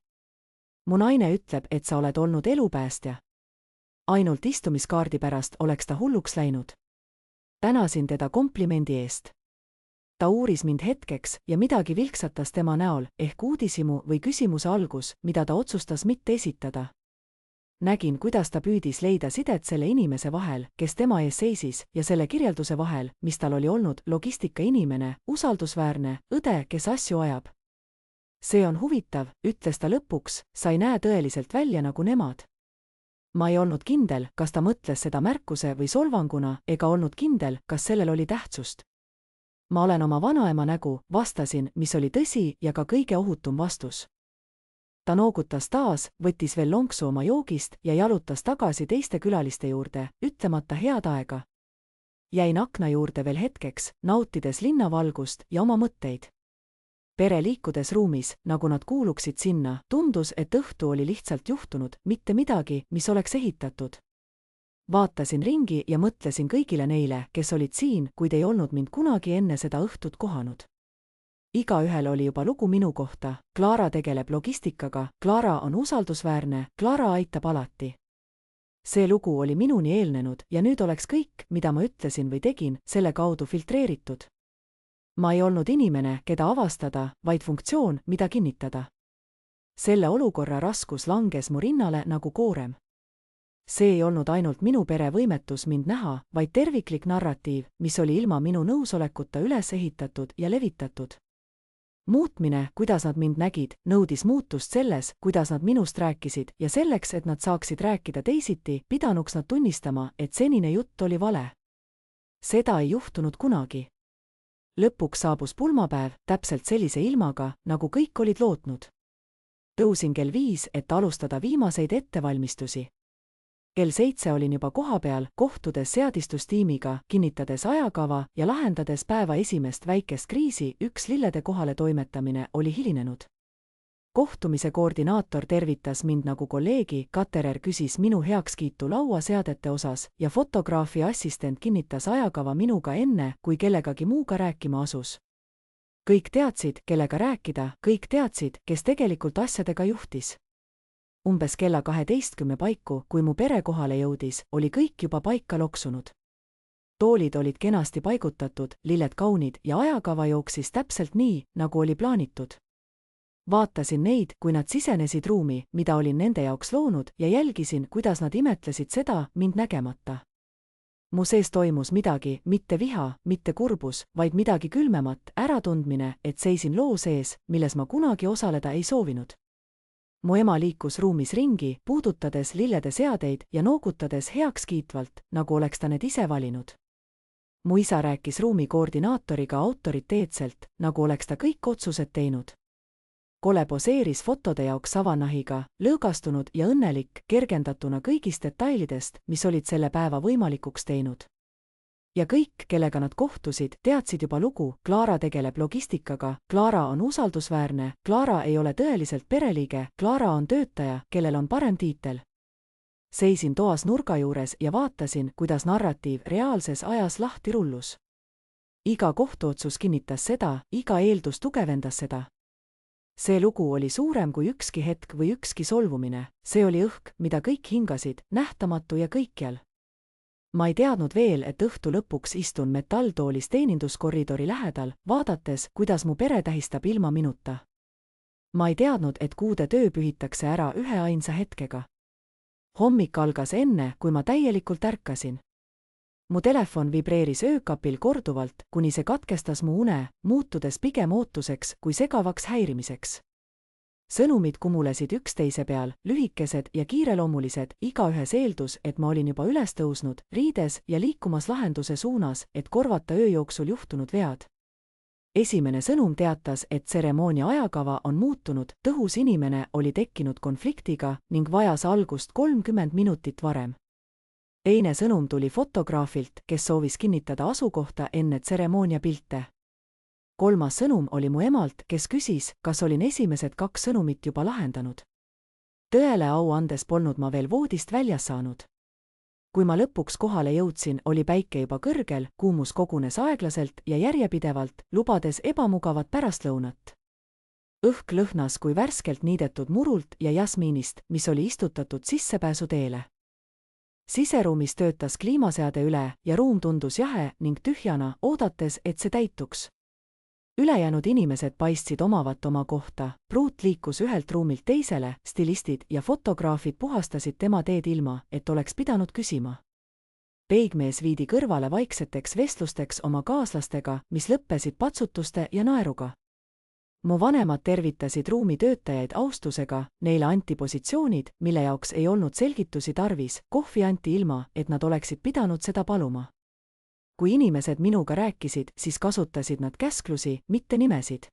Mu naine ütleb, et sa oled olnud elupäästja. Ainult istumiskaardi pärast oleks ta hulluks läinud. Tänasin teda komplimendi eest. Ta uuris mind hetkeks ja midagi vilksatas tema näol, ehk uudishimu või küsimuse algus, mida ta otsustas mitte esitada. Nägin, kuidas ta püüdis leida sidet selle inimese vahel, kes tema ees seisis, ja selle kirjelduse vahel, mis tal oli olnud logistika inimene, usaldusväärne, õde, kes asju ajab. See on huvitav, ütles ta lõpuks, sa ei näe tõeliselt välja nagu nemad. Ma ei olnud kindel, kas ta mõtles seda märkuse või solvanguna, ega olnud kindel, kas sellel oli tähtsust. Ma olen oma vanaema nägu, vastasin, mis oli tõsi ja ka kõige ohutum vastus. Ta noogutas taas, võttis veel lonksu oma joogist ja jalutas tagasi teiste külaliste juurde, ütlemata head aega. Jäin akna juurde veel hetkeks, nautides linnavalgust ja oma mõtteid. Pere liikudes ruumis, nagu nad kuuluksid sinna, tundus, et õhtu oli lihtsalt juhtunud, mitte midagi, mis oleks ehitatud. Vaatasin ringi ja mõtlesin kõigile neile, kes olid siin, kuid ei olnud mind kunagi enne seda õhtut kohanud. Igaühel oli juba lugu minu kohta, Clara tegeleb logistikaga, Clara on usaldusväärne, Clara aitab alati. See lugu oli minuni eelnenud ja nüüd oleks kõik, mida ma ütlesin või tegin, selle kaudu filtreeritud. Ma ei olnud inimene, keda avastada, vaid funktsioon, mida kinnitada. Selle olukorra raskus langes mu rinnale nagu koorem. See ei olnud ainult minu pere võimetus mind näha, vaid terviklik narratiiv, mis oli ilma minu nõusolekuta üles ehitatud ja levitatud. Muutmine, kuidas nad mind nägid, nõudis muutust selles, kuidas nad minust rääkisid ja selleks, et nad saaksid rääkida teisiti, pidanuks nad tunnistama, et senine jutt oli vale. Seda ei juhtunud kunagi. Lõpuks saabus pulmapäev, täpselt sellise ilmaga, nagu kõik olid lootnud. Tõusin kell 5, et alustada viimaseid ettevalmistusi. Kell 7 olin juba kohapeal, kohtudes seadistustiimiga, kinnitades ajakava ja lahendades päeva esimest väikest kriisi, üks lillede kohale toimetamine oli hilinenud. Kohtumise koordinaator tervitas mind nagu kolleegi, Katerer küsis minu heakskiitu lauaseadete osas ja fotograafi assistent kinnitas ajakava minuga enne, kui kellegagi muuga rääkima asus. Kõik teadsid, kellega rääkida, kõik teadsid, kes tegelikult asjadega juhtis. Umbes kella 12 paiku, kui mu pere kohale jõudis, oli kõik juba paika loksunud. Toolid olid kenasti paigutatud, lilled kaunid ja ajakava jooksis täpselt nii, nagu oli plaanitud. Vaatasin neid, kui nad sisenesid ruumi, mida olin nende jaoks loonud ja jälgisin, kuidas nad imetlesid seda, mind nägemata. Mu sees toimus midagi, mitte viha, mitte kurbus, vaid midagi külmemat, äratundmine, et seisin loo sees, milles ma kunagi osaleda ei soovinud. Mu ema liikus ruumis ringi, puudutades lillede seadeid ja noogutades heakskiitvalt, nagu oleks ta need ise valinud. Mu isa rääkis ruumi koordinaatoriga autoriteetselt, nagu oleks ta kõik otsused teinud. Kole poseeris fotode jaoks Savannahiga, lõõgastunud ja õnnelik, kergendatuna kõigist detailidest, mis olid selle päeva võimalikuks teinud. Ja kõik, kellega nad kohtusid, teadsid juba lugu, Clara tegeleb logistikaga, Clara on usaldusväärne, Clara ei ole tõeliselt pereliige, Clara on töötaja, kellel on parem tiitel. Seisin toas nurga juures ja vaatasin, kuidas narratiiv reaalses ajas lahti rullus. Iga kohtuotsus kinnitas seda, iga eeldus tugevendas seda. See lugu oli suurem kui ükski hetk või ükski solvumine, see oli õhk, mida kõik hingasid, nähtamatu ja kõikjal. Ma ei teadnud veel, et õhtu lõpuks istun metalltoolis teeninduskoridori lähedal, vaadates, kuidas mu pere tähistab ilma minuta. Ma ei teadnud, et kuude töö pühitakse ära üheainsa hetkega. Hommik algas enne, kui ma täielikult ärkasin. Mu telefon vibreeris öökapil korduvalt, kuni see katkestas mu une, muutudes pigem ootuseks kui segavaks häirimiseks. Sõnumid kumulesid üksteise peal, lühikesed ja kiireloomulised, igaühes eeldus, et ma olin juba üles tõusnud, riides ja liikumas lahenduse suunas, et korvata öö jooksul juhtunud vead. Esimene sõnum teatas, et tseremoonia ajakava on muutunud, tõhus inimene oli tekkinud konfliktiga ning vajas algust 30 minutit varem. Teine sõnum tuli fotograafilt, kes soovis kinnitada asukohta enne tseremoonia pilte. Kolmas sõnum oli mu emalt, kes küsis, kas olin esimesed 2 sõnumit juba lahendanud. Tõele au andes polnud ma veel voodist väljas saanud. Kui ma lõpuks kohale jõudsin, oli päike juba kõrgel, kuumus kogunes aeglaselt ja järjepidevalt, lubades ebamugavat pärastlõunat. Õhk lõhnas kui värskelt niidetud murult ja jasmiinist, mis oli istutatud sissepääsuteele. Siseruumis töötas kliimaseade üle ja ruum tundus jahe ning tühjana, oodates, et see täituks. Ülejäänud inimesed paistsid omavat oma kohta, pruut liikus ühelt ruumilt teisele, stilistid ja fotograafid puhastasid tema teed ilma, et oleks pidanud küsima. Peigmees viidi kõrvale vaikseteks vestlusteks oma kaaslastega, mis lõppesid patsutuste ja naeruga. Mu vanemad tervitasid ruumi töötajaid austusega, neile anti positsioonid, mille jaoks ei olnud selgitusi tarvis, kohvi anti ilma, et nad oleksid pidanud seda paluma. Kui inimesed minuga rääkisid, siis kasutasid nad käsklusi, mitte nimesid.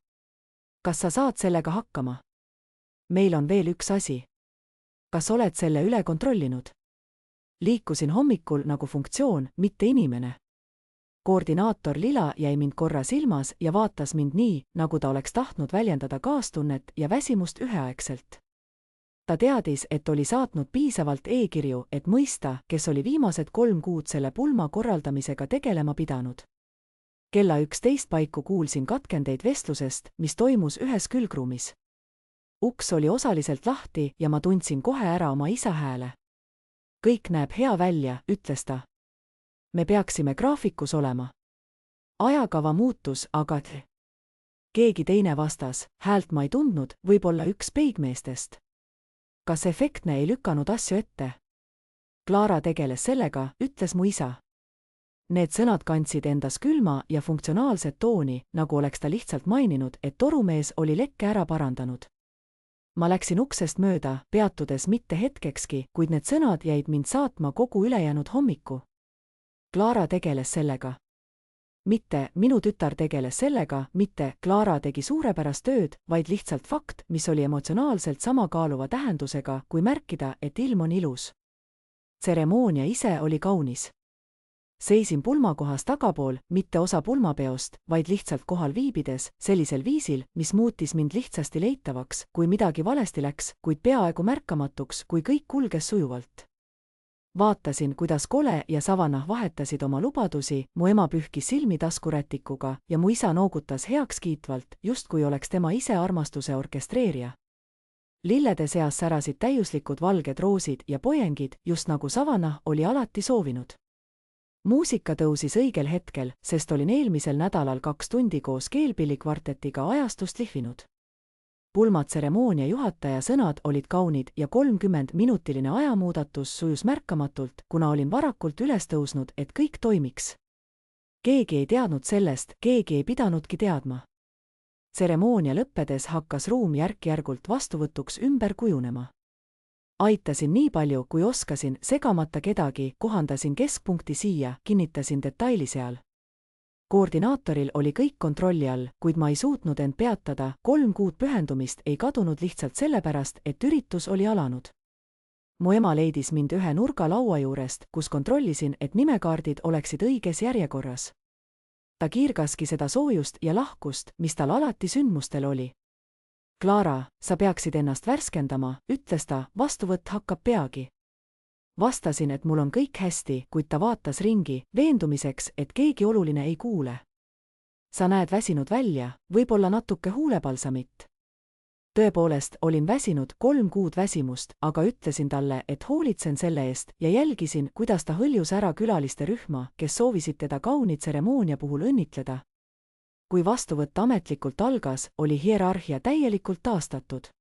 Kas sa saad sellega hakkama? Meil on veel üks asi. Kas oled selle üle kontrollinud? Liikusin hommikul nagu funktsioon, mitte inimene. Koordinaator Lila jäi mind korra silmas ja vaatas mind nii, nagu ta oleks tahtnud väljendada kaastunnet ja väsimust üheaegselt. Ta teadis, et oli saatnud piisavalt e-kirju, et mõista, kes oli viimased 3 kuud selle pulma korraldamisega tegelema pidanud. Kella 11 paiku kuulsin katkendeid vestlusest, mis toimus ühes külgruumis. Uks oli osaliselt lahti ja ma tundsin kohe ära oma isa hääle. Kõik näeb hea välja, ütles ta. Me peaksime graafikus olema. Ajakava muutus, aga keegi teine vastas, häält ma ei tundnud, võib-olla üks peigmeestest. Kas efektne ei lükanud asju ette? Clara tegeles sellega, ütles mu isa. Need sõnad kandsid endas külma ja funktsionaalset tooni, nagu oleks ta lihtsalt maininud, et torumees oli lekke ära parandanud. Ma läksin uksest mööda, peatudes mitte hetkekski, kuid need sõnad jäid mind saatma kogu ülejäänud hommiku. Clara tegeles sellega. Mitte, minu tütar tegeles sellega, mitte, Clara tegi suurepärast tööd, vaid lihtsalt fakt, mis oli emotsionaalselt sama kaaluva tähendusega, kui märkida, et ilm on ilus. Tseremoonia ise oli kaunis. Seisin pulmakohas tagapool, mitte osa pulmapeost, vaid lihtsalt kohal viibides, sellisel viisil, mis muutis mind lihtsasti leitavaks, kui midagi valesti läks, kuid peaaegu märkamatuks, kui kõik kulges sujuvalt. Vaatasin, kuidas Kole ja Savannah vahetasid oma lubadusi, mu ema pühkis silmi taskurätikuga ja mu isa noogutas heakskiitvalt, justkui oleks tema ise armastuse orkestreerija. Lillede seas särasid täiuslikud valged roosid ja poengid, just nagu Savannah oli alati soovinud. Muusika tõusis õigel hetkel, sest olin eelmisel nädalal 2 tundi koos keelpillikvartetiga ajastust lihvinud. Pulmatseremoonia juhataja sõnad olid kaunid ja 30-minutiline ajamuudatus sujus märkamatult, kuna olin varakult üles tõusnud, et kõik toimiks. Keegi ei teadnud sellest, keegi ei pidanudki teadma. Tseremoonia lõppedes hakkas ruum järk-järgult vastuvõtuks ümber kujunema. Aitasin nii palju, kui oskasin, segamata kedagi, kohandasin keskpunkti siia, kinnitasin detaili seal. Koordinaatoril oli kõik kontrolli all, kuid ma ei suutnud end peatada, 3 kuud pühendumist ei kadunud lihtsalt sellepärast, et üritus oli alanud. Mu ema leidis mind ühe nurga laua juurest, kus kontrollisin, et nimekaardid oleksid õiges järjekorras. Ta kiirgaski seda soojust ja lahkust, mis tal alati sündmustel oli. Clara, sa peaksid ennast värskendama, ütles ta, vastuvõtt hakkab peagi. Vastasin, et mul on kõik hästi, kuid ta vaatas ringi, veendumiseks, et keegi oluline ei kuule. Sa näed väsinud välja, võib-olla natuke huulepalsamit. Tõepoolest, olin väsinud 3 kuud väsimust, aga ütlesin talle, et hoolitsen selle eest ja jälgisin, kuidas ta hõljus ära külaliste rühma, kes soovisid teda kauni tseremoonia puhul õnnitleda. Kui vastuvõtt ametlikult algas, oli hierarhia täielikult taastatud.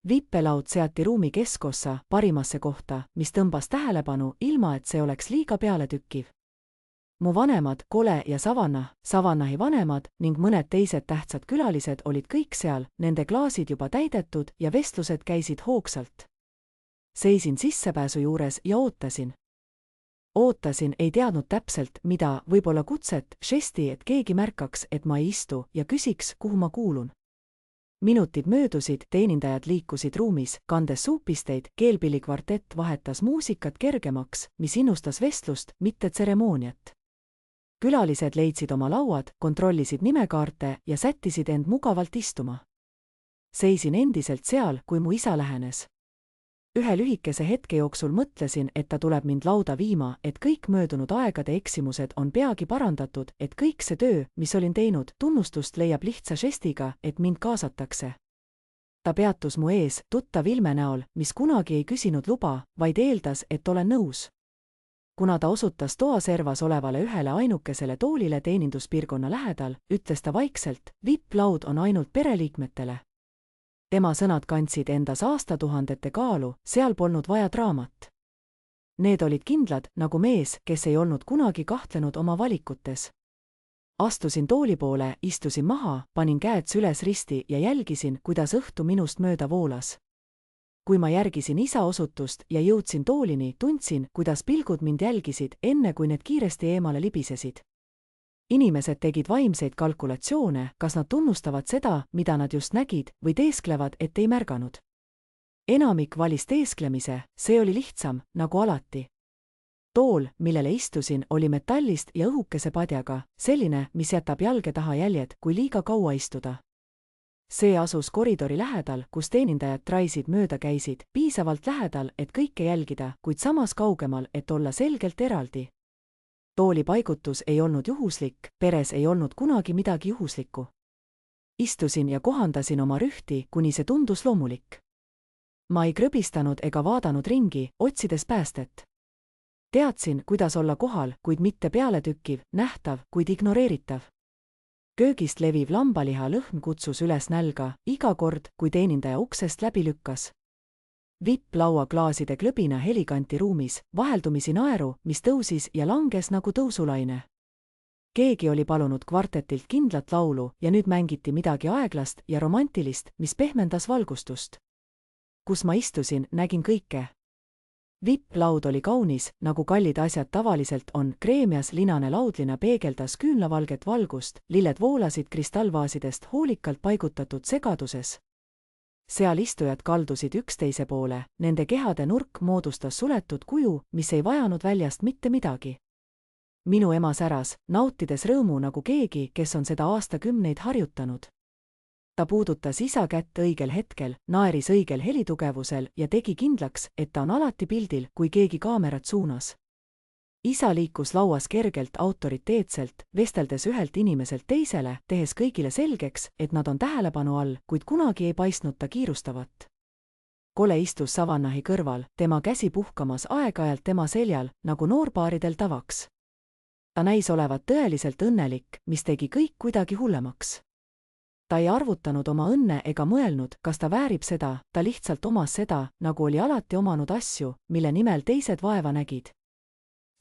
Vippelaud seati ruumi keskossa, parimasse kohta, mis tõmbas tähelepanu, ilma et see oleks liiga pealetükkiv. Mu vanemad, Kole ja Savannah, Savannahi vanemad ning mõned teised tähtsad külalised olid kõik seal, nende klaasid juba täidetud ja vestlused käisid hoogsalt. Seisin sissepääsu juures ja ootasin. ootasin, ei teadnud täpselt, mida, võib-olla kutset, žesti, et keegi märkaks, et ma ei istu ja küsiks, kuhu ma kuulun. Minutid möödusid, teenindajad liikusid ruumis, kandes suupisteid, keelpillikvartett vahetas muusikat kergemaks, mis innustas vestlust, mitte tseremooniat. Külalised leidsid oma lauad, kontrollisid nimekaarte ja sättisid end mugavalt istuma. Seisin endiselt seal, kui mu isa lähenes. Ühe lühikese hetke jooksul mõtlesin, et ta tuleb mind lauda viima, et kõik möödunud aegade eksimused on peagi parandatud, et kõik see töö, mis olin teinud, tunnustust leiab lihtsa žestiga, et mind kaasatakse. Ta peatus mu ees, tuttav ilme näol, mis kunagi ei küsinud luba, vaid eeldas, et olen nõus. Kuna ta osutas toaservas olevale ühele ainukesele toolile teeninduspiirkonna lähedal, ütles ta vaikselt, VIP-laud on ainult pereliikmetele. Tema sõnad kandsid endas aastatuhandete kaalu, seal polnud vaja draamat. Need olid kindlad, nagu mees, kes ei olnud kunagi kahtlenud oma valikutes. Astusin tooli poole, istusin maha, panin käed süles risti ja jälgisin, kuidas õhtu minust mööda voolas. Kui ma järgisin isa osutust ja jõudsin toolini, tundsin, kuidas pilgud mind jälgisid, enne kui need kiiresti eemale libisesid. Inimesed tegid vaimseid kalkulatsioone, kas nad tunnustavad seda, mida nad just nägid, või teesklevad, et ei märganud. Enamik valis teesklemise, see oli lihtsam, nagu alati. Tool, millele istusin, oli metallist ja õhukese padjaga, selline, mis jätab jalge taha jäljed, kui liiga kaua istuda. See asus koridori lähedal, kus teenindajad traisid mööda käisid, piisavalt lähedal, et kõike jälgida, kuid samas kaugemal, et olla selgelt eraldi. Tooli paigutus ei olnud juhuslik, peres ei olnud kunagi midagi juhuslikku. Istusin ja kohandasin oma rühti, kuni see tundus loomulik. Ma ei krõbistanud ega vaadanud ringi, otsides päästet. Teadsin, kuidas olla kohal, kuid mitte pealetükkiv, nähtav, kuid ignoreeritav. Köögist leviv lambaliha lõhn kutsus üles nälga, iga kord, kui teenindaja uksest läbi lükkas. VIP-laua klaaside klõbina helikanti ruumis, vaheldumisi naeru, mis tõusis ja langes nagu tõusulaine. Keegi oli palunud kvartetilt kindlat laulu ja nüüd mängiti midagi aeglast ja romantilist, mis pehmendas valgustust. Kus ma istusin, nägin kõike. VIP-laud oli kaunis, nagu kallid asjad tavaliselt on, kreemias linane laudlina peegeldas küünlavalget valgust, lilled voolasid kristallvaasidest hoolikalt paigutatud segaduses. Seal istujad kaldusid üksteise poole, nende kehade nurk moodustas suletud kuju, mis ei vajanud väljast mitte midagi. Minu ema säras, nautides rõõmu nagu keegi, kes on seda aastakümneid harjutanud. Ta puudutas isa kätt õigel hetkel, naeris õigel helitugevusel ja tegi kindlaks, et ta on alati pildil, kui keegi kaamerat suunas. Isa liikus lauas kergelt autoriteetselt, vesteldes ühelt inimeselt teisele, tehes kõigile selgeks, et nad on tähelepanu all, kuid kunagi ei paistnud ta kiirustavat. Kole istus Savannahi kõrval, tema käsi puhkamas aeg-ajalt tema seljal, nagu noorbaaridel tavaks. Ta näis olevat tõeliselt õnnelik, mis tegi kõik kuidagi hullemaks. Ta ei arvutanud oma õnne ega mõelnud, kas ta väärib seda, ta lihtsalt omas seda, nagu oli alati omanud asju, mille nimel teised vaeva nägid.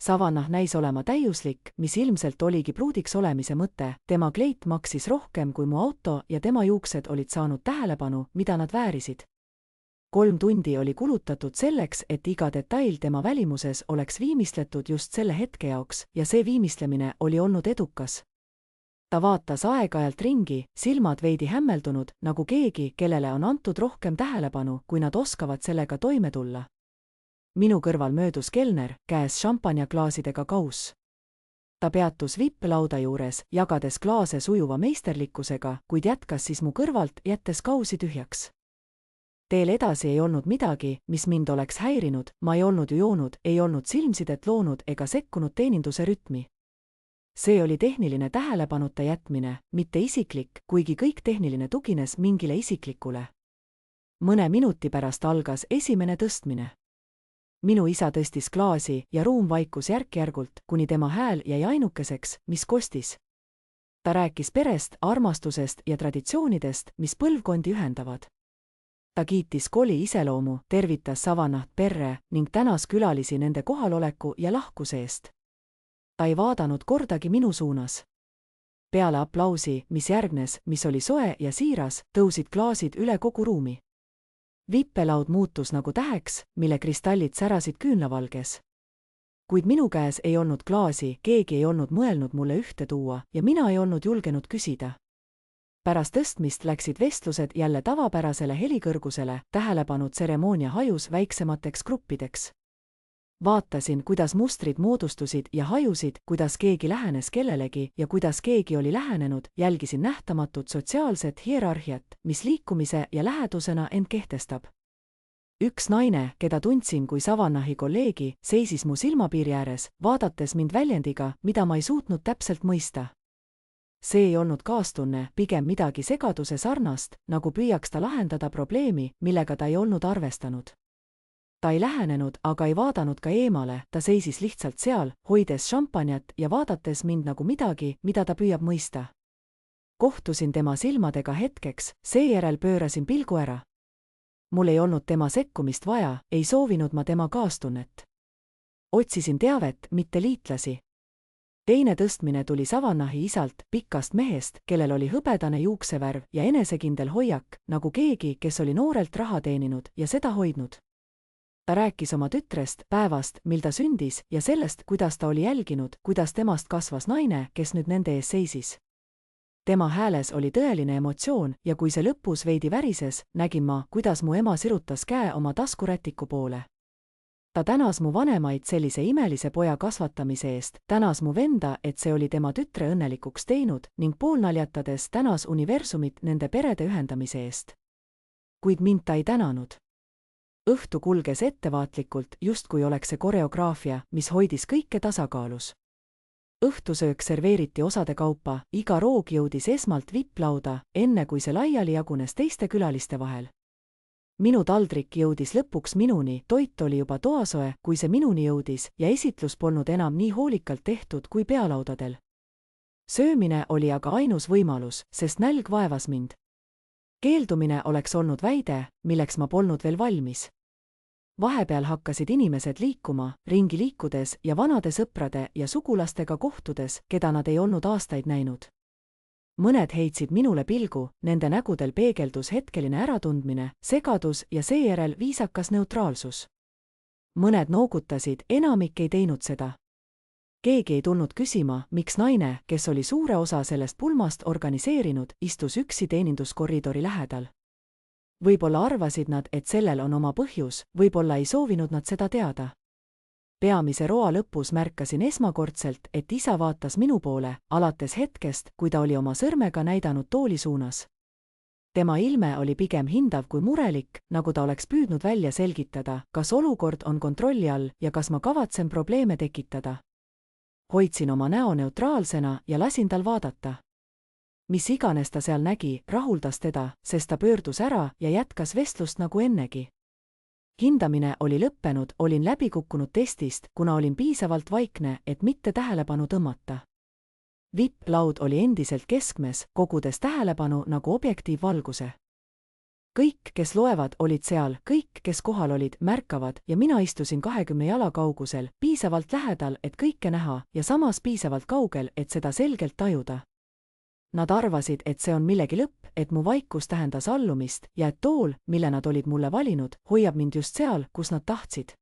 Savannah näis olema täiuslik, mis ilmselt oligi pruudiks olemise mõte, tema kleit maksis rohkem kui mu auto ja tema juuksed olid saanud tähelepanu, mida nad väärisid. 3 tundi oli kulutatud selleks, et iga detail tema välimuses oleks viimistletud just selle hetke jaoks ja see viimistlemine oli olnud edukas. Ta vaatas aeg-ajalt ringi, silmad veidi hämmeldunud, nagu keegi, kellele on antud rohkem tähelepanu, kui nad oskavad sellega toime tulla. Minu kõrval möödus kelner, käes šampanjaklaasidega kauss. Ta peatus VIP-lauda juures, jagades klaase sujuva meisterlikkusega, kuid jätkas siis mu kõrvalt, jättes kausi tühjaks. Teel edasi ei olnud midagi, mis mind oleks häirinud, ma ei olnud ju joonud, ei olnud silmsidet loonud ega sekkunud teeninduse rütmi. See oli tehniline tähelepanuta jätmine, mitte isiklik, kuigi kõik tehniline tugines mingile isiklikule. Mõne minuti pärast algas esimene tõstmine. Minu isa tõstis klaasi ja ruum vaikus järk-järgult, kuni tema hääl jäi ainukeseks, mis kostis. Ta rääkis perest, armastusest ja traditsioonidest, mis põlvkondi ühendavad. Ta kiitis koli iseloomu, tervitas Savannah perre ning tänas külalisi nende kohaloleku ja lahkuse eest. Ta ei vaadanud kordagi minu suunas. Peale aplausi, mis järgnes, mis oli soe ja siiras, tõusid klaasid üle kogu ruumi. VIP-laud muutus nagu täheks, mille kristallid särasid küünlavalges. Kuid minu käes ei olnud klaasi, keegi ei olnud mõelnud mulle ühte tuua ja mina ei olnud julgenud küsida. Pärast tõstmist läksid vestlused jälle tavapärasele helikõrgusele, tähelepanu tseremoonia hajus väiksemateks gruppideks. Vaatasin, kuidas mustrid moodustusid ja hajusid, kuidas keegi lähenes kellelegi ja kuidas keegi oli lähenenud, jälgisin nähtamatut sotsiaalset hierarhiat, mis liikumise ja lähedusena end kehtestab. Üks naine, keda tundsin kui Savannahi kolleegi, seisis mu silmapiiri ääres, vaadates mind väljendiga, mida ma ei suutnud täpselt mõista. See ei olnud kaastunne, pigem midagi segaduse sarnast, nagu püüaks ta lahendada probleemi, millega ta ei olnud arvestanud. Ta ei lähenenud, aga ei vaadanud ka eemale, ta seisis lihtsalt seal, hoides šampanjat ja vaadates mind nagu midagi, mida ta püüab mõista. Kohtusin tema silmadega hetkeks, seejärel pöörasin pilgu ära. Mul ei olnud tema sekkumist vaja, ei soovinud ma tema kaastunnet. Otsisin teavet, mitte liitlasi. Teine tõstmine tuli Savannahi isalt, pikkast mehest, kellel oli hõbedane juuksevärv ja enesekindel hoiak, nagu keegi, kes oli noorelt raha teeninud ja seda hoidnud. Ta rääkis oma tütrest, päevast, mil ta sündis ja sellest, kuidas ta oli jälginud, kuidas temast kasvas naine, kes nüüd nende ees seisis. Tema hääles oli tõeline emotsioon ja kui see lõpus veidi värises, nägin ma, kuidas mu ema sirutas käe oma taskurätiku poole. Ta tänas mu vanemaid sellise imelise poja kasvatamise eest, tänas mu venda, et see oli tema tütre õnnelikuks teinud ning poolnaljatades tänas universumit nende perede ühendamise eest. Kuid mind ta ei tänanud. Õhtu kulges ettevaatlikult, justkui oleks see koreograafia, mis hoidis kõike tasakaalus. Õhtusöök serveeriti osade kaupa, iga roog jõudis esmalt vipplauda, enne kui see laiali jagunes teiste külaliste vahel. Minu taldrik jõudis lõpuks minuni, toit oli juba toasoe, kui see minuni jõudis ja esitlus polnud enam nii hoolikalt tehtud kui pealaudadel. Söömine oli aga ainus võimalus, sest nälg vaevas mind. Keeldumine oleks olnud väide, milleks ma polnud veel valmis. Vahepeal hakkasid inimesed liikuma, ringi liikudes ja vanade sõprade ja sugulastega kohtudes, keda nad ei olnud aastaid näinud. Mõned heitsid minule pilgu, nende nägudel peegeldus hetkeline äratundmine, segadus ja seejärel viisakas neutraalsus. Mõned noogutasid, enamik ei teinud seda. Keegi ei tulnud küsima, miks naine, kes oli suure osa sellest pulmast organiseerinud, istus üksi teeninduskoridori lähedal. Võib-olla arvasid nad, et sellel on oma põhjus, võib-olla ei soovinud nad seda teada. Peamise roa lõpus märkasin esmakordselt, et isa vaatas minu poole, alates hetkest, kui ta oli oma sõrmega näidanud tooli suunas. Tema ilme oli pigem hindav kui murelik, nagu ta oleks püüdnud välja selgitada, kas olukord on kontrolli all ja kas ma kavatsen probleeme tekitada. Hoidsin oma näo neutraalsena ja lasin tal vaadata. Mis iganes ta seal nägi, rahuldas teda, sest ta pöördus ära ja jätkas vestlust nagu ennegi. Hindamine oli lõppenud, olin läbi kukkunud testist, kuna olin piisavalt vaikne, et mitte tähelepanu tõmmata. Vipplaud oli endiselt keskmes, kogudes tähelepanu nagu objektiivvalguse. Kõik, kes loevad, olid seal, kõik, kes kohal olid, märkavad ja mina istusin 20 jala kaugusel, piisavalt lähedal, et kõike näha ja samas piisavalt kaugel, et seda selgelt tajuda. Nad arvasid, et see on millegi lõpp, et mu vaikus tähendas allumist ja et tool, mille nad olid mulle valinud, hoiab mind just seal, kus nad tahtsid.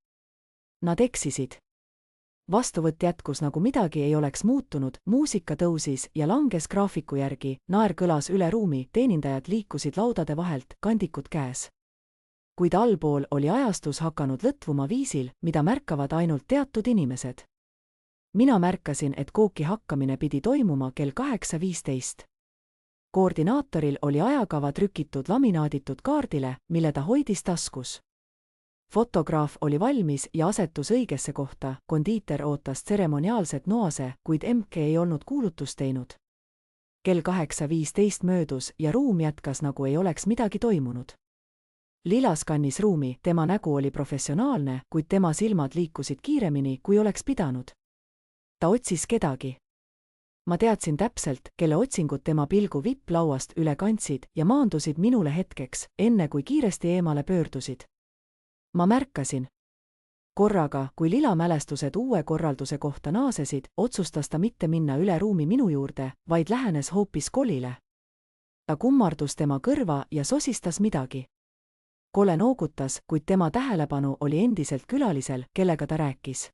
Nad eksisid. Vastuvõtt jätkus nagu midagi ei oleks muutunud, muusika tõusis ja langes graafiku järgi, naer kõlas üle ruumi, teenindajad liikusid laudade vahelt, kandikud käes. Kuid allpool oli ajastus hakanud lõtvuma viisil, mida märkavad ainult teatud inimesed. Mina märkasin, et kooki hakkamine pidi toimuma kell 8:15. Koordinaatoril oli ajakava trükitud laminaaditud kaardile, mille ta hoidis taskus. Fotograaf oli valmis ja asetus õigesse kohta, kondiiter ootas tseremoniaalset noase, kuid MK ei olnud kuulutust teinud. Kell 8:15 möödus ja ruum jätkas, nagu ei oleks midagi toimunud. Lila skannis ruumi, tema nägu oli professionaalne, kuid tema silmad liikusid kiiremini, kui oleks pidanud. Ta otsis kedagi. Ma teadsin täpselt, kelle otsingud tema pilgu vipplauast üle kandsid ja maandusid minule hetkeks, enne kui kiiresti eemale pöördusid. Ma märkasin. Korraga, kui Lila mälestused uue korralduse kohta naasesid, otsustas ta mitte minna üle ruumi minu juurde, vaid lähenes hoopis Kolile. Ta kummardus tema kõrva ja sosistas midagi. Kole noogutas, kuid tema tähelepanu oli endiselt külalisel, kellega ta rääkis.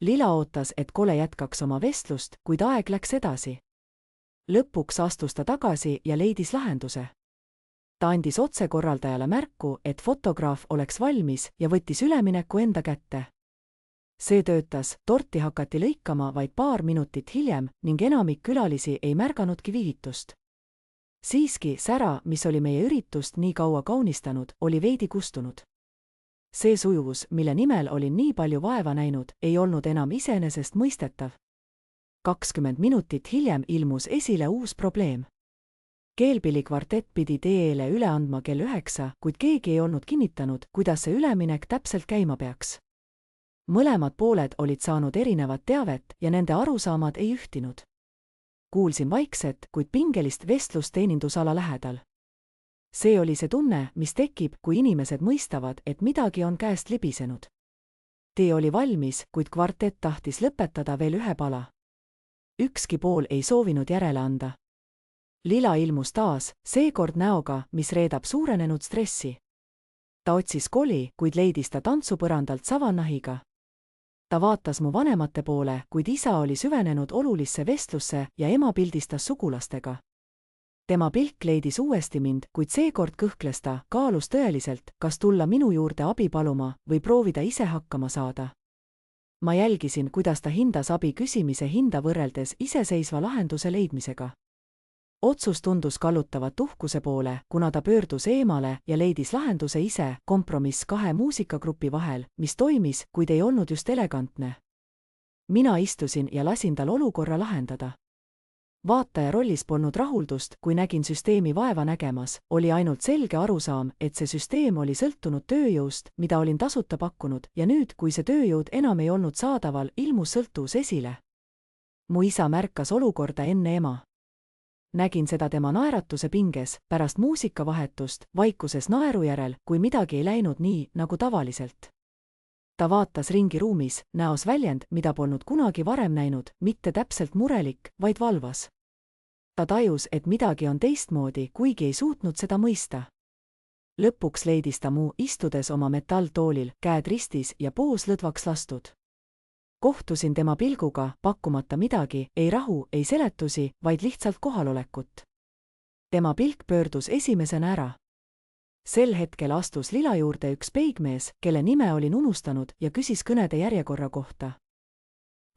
Lila ootas, et Kole jätkaks oma vestlust, kuid aeg läks edasi. Lõpuks astus ta tagasi ja leidis lahenduse. Ta andis otsekorraldajale märku, et fotograaf oleks valmis ja võttis ülemineku enda kätte. See töötas, torti hakati lõikama vaid paar minutit hiljem ning enamik külalisi ei märganudki viivitust. Siiski sära, mis oli meie üritust nii kaua kaunistanud, oli veidi kustunud. See sujuvus, mille nimel olin nii palju vaeva näinud, ei olnud enam iseenesest mõistetav. 20 minutit hiljem ilmus esile uus probleem. Keelpillikvartett pidi TE-le üle andma kell 9, kuid keegi ei olnud kinnitanud, kuidas see üleminek täpselt käima peaks. Mõlemad pooled olid saanud erinevat teavet ja nende arusaamad ei ühtinud. Kuulsin vaikset, kuid pingelist vestlust teenindusala lähedal. See oli see tunne, mis tekib, kui inimesed mõistavad, et midagi on käest libisenud. Tee oli valmis, kuid kvartett tahtis lõpetada veel ühe pala. Ükski pool ei soovinud järele anda. Lila ilmus taas, seekord näoga, mis reedab suurenenud stressi. Ta otsis Koli, kuid leidis ta tantsupõrandalt savannahiga. Ta vaatas mu vanemate poole, kuid isa oli süvenenud olulisse vestlusse ja ema pildistas sugulastega. Tema pilk leidis uuesti mind, kuid seekord kõhkles ta, kaalus tõeliselt, kas tulla minu juurde abi paluma või proovida ise hakkama saada. Ma jälgisin, kuidas ta hindas abi küsimise hinda võrreldes iseseisva lahenduse leidmisega. Otsus tundus kallutavat uhkuse poole, kuna ta pöördus eemale ja leidis lahenduse ise, kompromiss 2 muusikagrupi vahel, mis toimis, kuid ei olnud just elegantne. Mina istusin ja lasin tal olukorra lahendada. Vaataja rollis polnud rahuldust, kui nägin süsteemi vaeva nägemas, oli ainult selge arusaam, et see süsteem oli sõltunud tööjõust, mida olin tasuta pakkunud, ja nüüd, kui see tööjõud enam ei olnud saadaval, ilmus sõltuvus esile. Mu isa märkas olukorda enne ema. Nägin seda tema naeratuse pinges, pärast muusikavahetust, vaikuses naeru järel, kui midagi ei läinud nii, nagu tavaliselt. Ta vaatas ringi ruumis, näos väljend, mida polnud kunagi varem näinud, mitte täpselt murelik, vaid valvas. Ta tajus, et midagi on teistmoodi, kuigi ei suutnud seda mõista. Lõpuks leidis ta mu, istudes oma metalltoolil, käed ristis ja poos lõdvaks lastud. Kohtusin tema pilguga, pakkumata midagi, ei rahu, ei seletusi, vaid lihtsalt kohalolekut. Tema pilk pöördus esimesena ära. Sel hetkel astus Lila juurde üks peigmees, kelle nime olin unustanud ja küsis kõnede järjekorra kohta.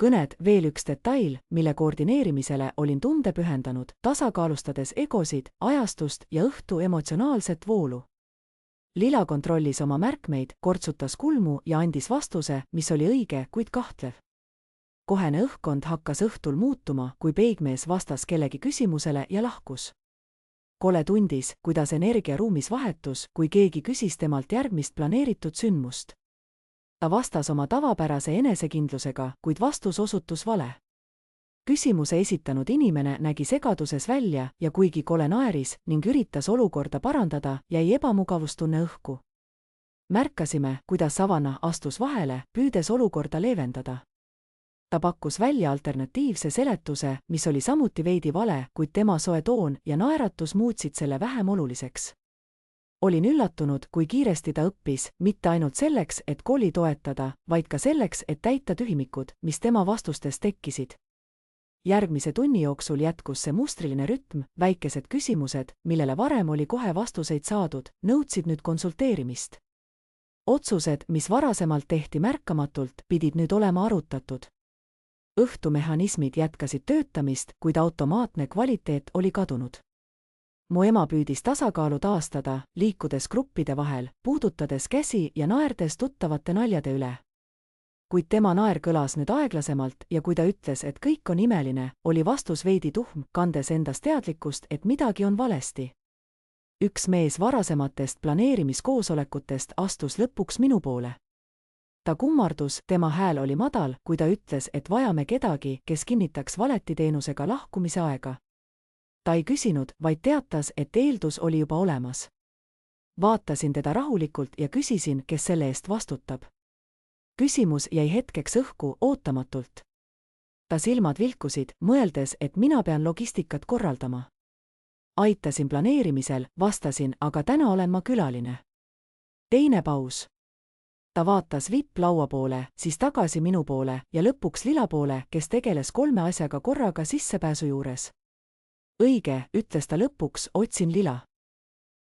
Kõned, veel üks detail, mille koordineerimisele olin tunde pühendanud, tasakaalustades egosid, ajastust ja õhtu emotsionaalset voolu. Lila kontrollis oma märkmeid, kortsutas kulmu ja andis vastuse, mis oli õige, kuid kahtlev. Kohene õhkkond hakkas õhtul muutuma, kui peigmees vastas kellegi küsimusele ja lahkus. Kole tundis, kuidas energia ruumis vahetus, kui keegi küsis temalt järgmist planeeritud sündmust. Ta vastas oma tavapärase enesekindlusega, kuid vastus osutus vale. Küsimuse esitanud inimene nägi segaduses välja ja kuigi Kole naeris ning üritas olukorda parandada, jäi ebamugavustunne õhku. Märkasime, kuidas Savannah astus vahele, püüdes olukorda leevendada. Ta pakkus välja alternatiivse seletuse, mis oli samuti veidi vale, kuid tema soe toon ja naeratus muutsid selle vähem oluliseks. Olin üllatunud, kui kiiresti ta õppis, mitte ainult selleks, et Koli toetada, vaid ka selleks, et täita tühimikud, mis tema vastustes tekkisid. Järgmise tunni jooksul jätkus see mustriline rütm, väikesed küsimused, millele varem oli kohe vastuseid saadud, nõudsid nüüd konsulteerimist. Otsused, mis varasemalt tehti märkamatult, pidid nüüd olema arutatud. Õhtumehhanismid jätkasid töötamist, kuid automaatne kvaliteet oli kadunud. Mu ema püüdis tasakaalu taastada, liikudes gruppide vahel, puudutades käsi ja naerdes tuttavate naljade üle. Kuid tema naer kõlas nüüd aeglasemalt ja kui ta ütles, et kõik on imeline, oli vastus veidi tuhm, kandes endas teadlikkust, et midagi on valesti. Üks mees varasematest planeerimiskoosolekutest astus lõpuks minu poole. Ta kummardus, tema hääl oli madal, kui ta ütles, et vajame kedagi, kes kinnitaks valetiteenusega lahkumise aega. Ta ei küsinud, vaid teatas, et eeldus oli juba olemas. Vaatasin teda rahulikult ja küsisin, kes selle eest vastutab. Küsimus jäi hetkeks õhku ootamatult. Ta silmad vilkusid, mõeldes, et mina pean logistikat korraldama. Aitasin planeerimisel, vastasin, aga täna olen ma külaline. Teine paus. ta vaatas vipplaua poole, siis tagasi minu poole ja lõpuks Lila poole, kes tegeles 3 asjaga korraga sissepääsu juures. õige, ütles ta lõpuks, otsin Lila.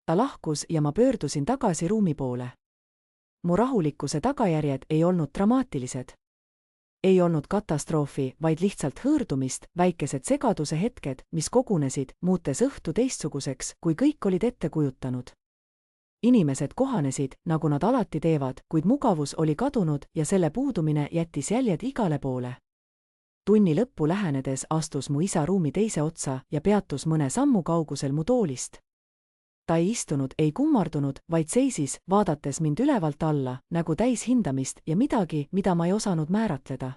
ta lahkus ja ma pöördusin tagasi ruumi poole. mu rahulikkuse tagajärjed ei olnud dramaatilised. ei olnud katastroofi, vaid lihtsalt hõõrdumist, väikesed segaduse hetked, mis kogunesid, muutes õhtu teistsuguseks, kui kõik olid ette kujutanud. inimesed kohanesid, nagu nad alati teevad, kuid mugavus oli kadunud ja selle puudumine jättis jäljed igale poole. tunni lõppu lähenedes astus mu isa ruumi teise otsa ja peatus mõne sammu kaugusel mu toolist. ta ei istunud, ei kummardunud, vaid seisis, vaadates mind ülevalt alla, nägu täis hindamist ja midagi, mida ma ei osanud määratleda.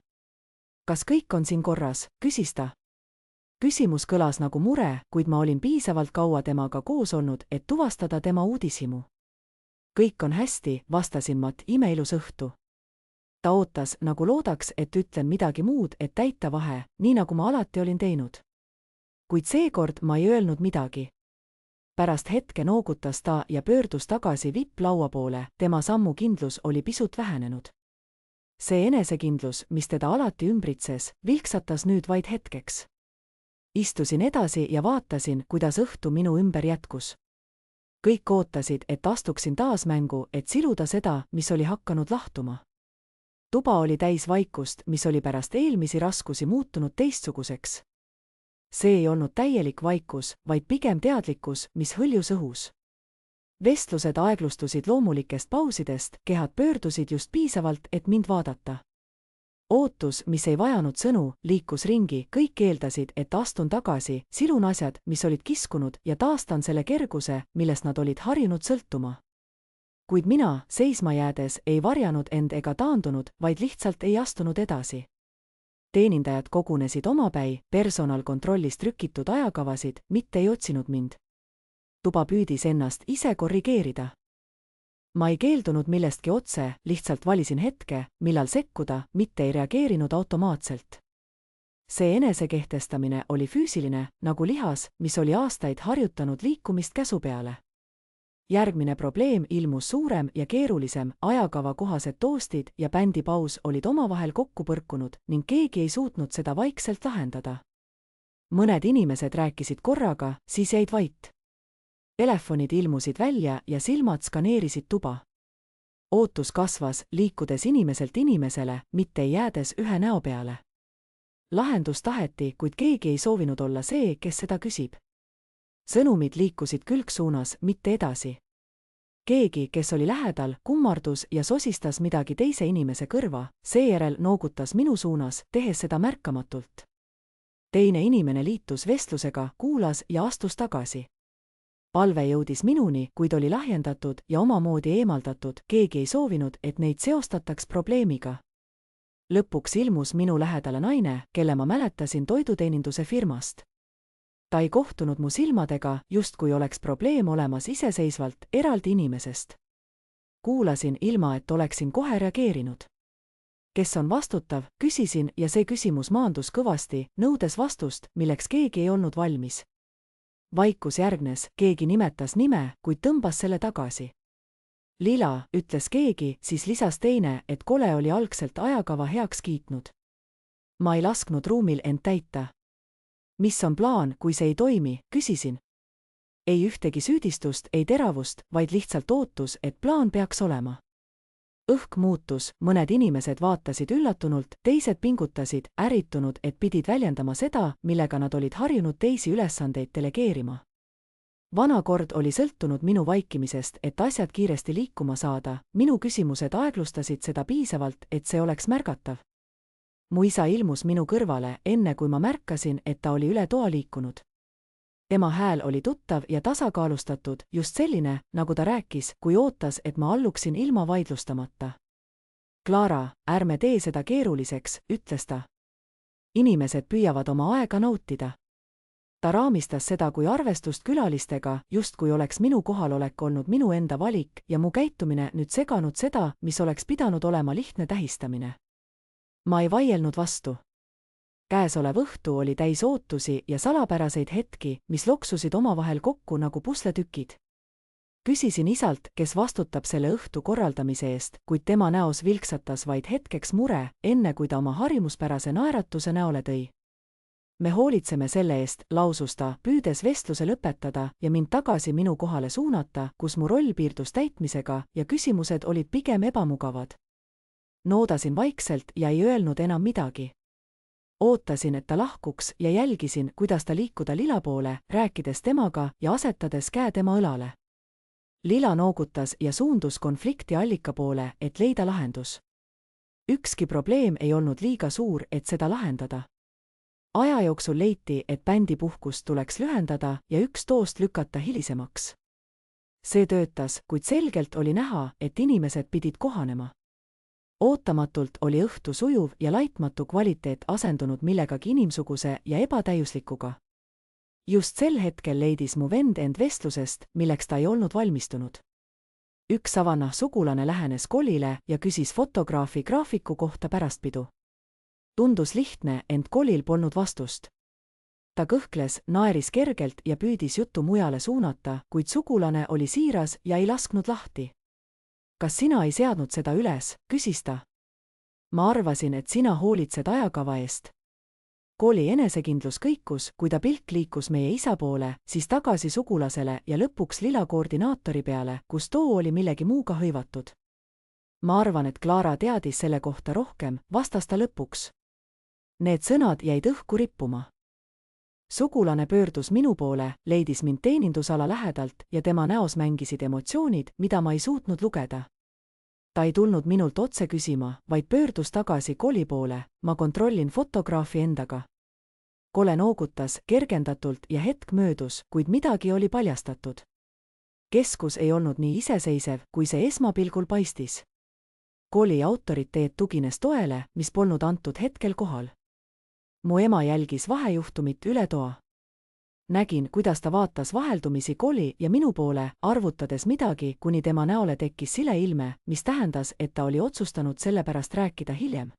kas kõik on siin korras, küsis ta. küsimus kõlas nagu mure, kuid ma olin piisavalt kaua temaga koos olnud, et tuvastada tema uudishimu. kõik on hästi, vastasin ma, imeilus õhtu. ta ootas, nagu loodaks, et ütlen midagi muud, et täita vahe, nii nagu ma alati olin teinud. kuid seekord ma ei öelnud midagi. pärast hetke noogutas ta ja pöördus tagasi vipplaua poole, tema sammukindlus oli pisut vähenenud. see enesekindlus, mis teda alati ümbritses, vilksatas nüüd vaid hetkeks. istusin edasi ja vaatasin, kuidas õhtu minu ümber jätkus. kõik ootasid, et astuksin taas mängu, et siluda seda, mis oli hakanud lahtuma. tuba oli täis vaikust, mis oli pärast eelmisi raskusi muutunud teistsuguseks. see ei olnud täielik vaikus, vaid pigem teadlikkus, mis hõljus õhus. vestlused aeglustusid loomulikest pausidest, kehad pöördusid just piisavalt, et mind vaadata. ootus, mis ei vajanud sõnu, liikus ringi, kõik eeldasid, et astun tagasi, silun asjad, mis olid kiskunud ja taastan selle kerguse, millest nad olid harjunud sõltuma. kuid mina, seisma jäädes, ei varjanud end ega taandunud, vaid lihtsalt ei astunud edasi. teenindajad kogunesid omapäi, personal kontrollis trükitud ajakavasid, mitte ei otsinud mind. tuba püüdis ennast ise korrigeerida. ma ei keeldunud millestki otse, lihtsalt valisin hetke, millal sekkuda, mitte ei reageerinud automaatselt. see enesekehtestamine oli füüsiline, nagu lihas, mis oli aastaid harjutanud liikumist käsu peale. järgmine probleem ilmus suurem ja keerulisem, ajakava kohased toastid ja bändipaus olid omavahel kokku põrkunud ning keegi ei suutnud seda vaikselt lahendada. mõned inimesed rääkisid korraga, siis jäid vait. Telefonid ilmusid välja ja silmad skaneerisid tuba. ootus kasvas, liikudes inimeselt inimesele, mitte ei jäädes ühe näo peale. lahendus taheti, kuid keegi ei soovinud olla see, kes seda küsib. sõnumid liikusid külgsuunas, mitte edasi. keegi, kes oli lähedal, kummardus ja sosistas midagi teise inimese kõrva, seejärel noogutas minu suunas, tehes seda märkamatult. teine inimene liitus vestlusega, kuulas ja astus tagasi. palve jõudis minuni, kuid oli lahjendatud ja omamoodi eemaldatud, keegi ei soovinud, et neid seostataks probleemiga. lõpuks ilmus minu lähedale naine, kelle ma mäletasin toiduteeninduse firmast. ta ei kohtunud mu silmadega, justkui oleks probleem olemas iseseisvalt, eraldi inimesest. kuulasin ilma, et oleksin kohe reageerinud. kes on vastutav, küsisin ja see küsimus maandus kõvasti, nõudes vastust, milleks keegi ei olnud valmis. vaikus järgnes, keegi nimetas nime, kuid tõmbas selle tagasi. Lila, ütles keegi, siis lisas teine, et kole oli algselt ajakava heaks kiitnud. ma ei lasknud ruumil end täita. mis on plaan, kui see ei toimi, küsisin. ei ühtegi süüdistust, ei teravust, vaid lihtsalt ootus, et plaan peaks olema. õhk muutus, mõned inimesed vaatasid üllatunult, teised pingutasid, ärritunud, et pidid väljendama seda, millega nad olid harjunud teisi ülesandeid delegeerima. vana kord oli sõltunud minu vaikimisest, et asjad kiiresti liikuma saada, minu küsimused aeglustasid seda piisavalt, et see oleks märgatav. mu isa ilmus minu kõrvale, enne kui ma märkasin, et ta oli üle toa liikunud. tema hääl oli tuttav ja tasakaalustatud, just selline, nagu ta rääkis, kui ootas, et ma alluksin ilma vaidlustamata. Clara, ärme tee seda keeruliseks, ütles ta. inimesed püüavad oma aega nautida. ta raamistas seda kui arvestust külalistega, justkui oleks minu kohalolek olnud minu enda valik ja mu käitumine nüüd seganud seda, mis oleks pidanud olema lihtne tähistamine. ma ei vaielnud vastu. käesolev õhtu oli täis ootusi ja salapäraseid hetki, mis loksusid omavahel kokku nagu pusletükid. Küsisin isalt, kes vastutab selle õhtu korraldamise eest, kuid tema näos vilksatas vaid hetkeks mure, enne kui ta oma harjumuspärase naeratuse näole tõi. Me hoolitseme selle eest, lausus ta, püüdes vestluse lõpetada ja mind tagasi minu kohale suunata, kus mu roll piirdus täitmisega ja küsimused olid pigem ebamugavad. Noodasin vaikselt ja ei öelnud enam midagi. Ootasin, et ta lahkuks ja jälgisin, kuidas ta liikuda Lila poole, rääkides temaga ja asetades käe tema õlale. Lila noogutas ja suundus konflikti allika poole, et leida lahendus. Ükski probleem ei olnud liiga suur, et seda lahendada. Aja jooksul leiti, et bändipuhkust tuleks lühendada ja üks toost lükata hilisemaks. See töötas, kuid selgelt oli näha, et inimesed pidid kohanema. Ootamatult oli õhtu sujuv ja laitmatu kvaliteet asendunud millegagi inimsuguse ja ebatäiuslikuga. Just sel hetkel leidis mu vend end vestlusest, milleks ta ei olnud valmistunud. Üks Savannah sugulane lähenes Kolile ja küsis fotograafi graafiku kohta pärastpidu. Tundus lihtne, ent Kolil polnud vastust. Ta kõhkles, naeris kergelt ja püüdis juttu mujale suunata, kuid sugulane oli siiras ja ei lasknud lahti. Kas sina ei seadnud seda üles, küsis ta. Ma arvasin, et sina hoolitsed ajakava eest. Koli enesekindlus kõikus, kui ta pilk liikus meie isa poole, siis tagasi sugulasele ja lõpuks Lila koordinaatori peale, kus too oli millegi muuga hõivatud. Ma arvan, et Clara teadis selle kohta rohkem, vastas ta lõpuks. Need sõnad jäid õhku rippuma. Sugulane pöördus minu poole, leidis mind teenindusala lähedalt ja tema näos mängisid emotsioonid, mida ma ei suutnud lugeda. Ta ei tulnud minult otse küsima, vaid pöördus tagasi Koli poole, ma kontrollin fotograafi endaga. Kole noogutas kergendatult ja hetk möödus, kuid midagi oli paljastatud. Keskus ei olnud nii iseseisev, kui see esmapilgul paistis. Koli autoriteet tugines toele, mis polnud antud hetkel kohal. Mu ema jälgis vahejuhtumit üle toa. Nägin, kuidas ta vaatas vaheldumisi Koli ja minu poole, arvutades midagi, kuni tema näole tekkis sileilme, mis tähendas, et ta oli otsustanud selle pärast rääkida hiljem.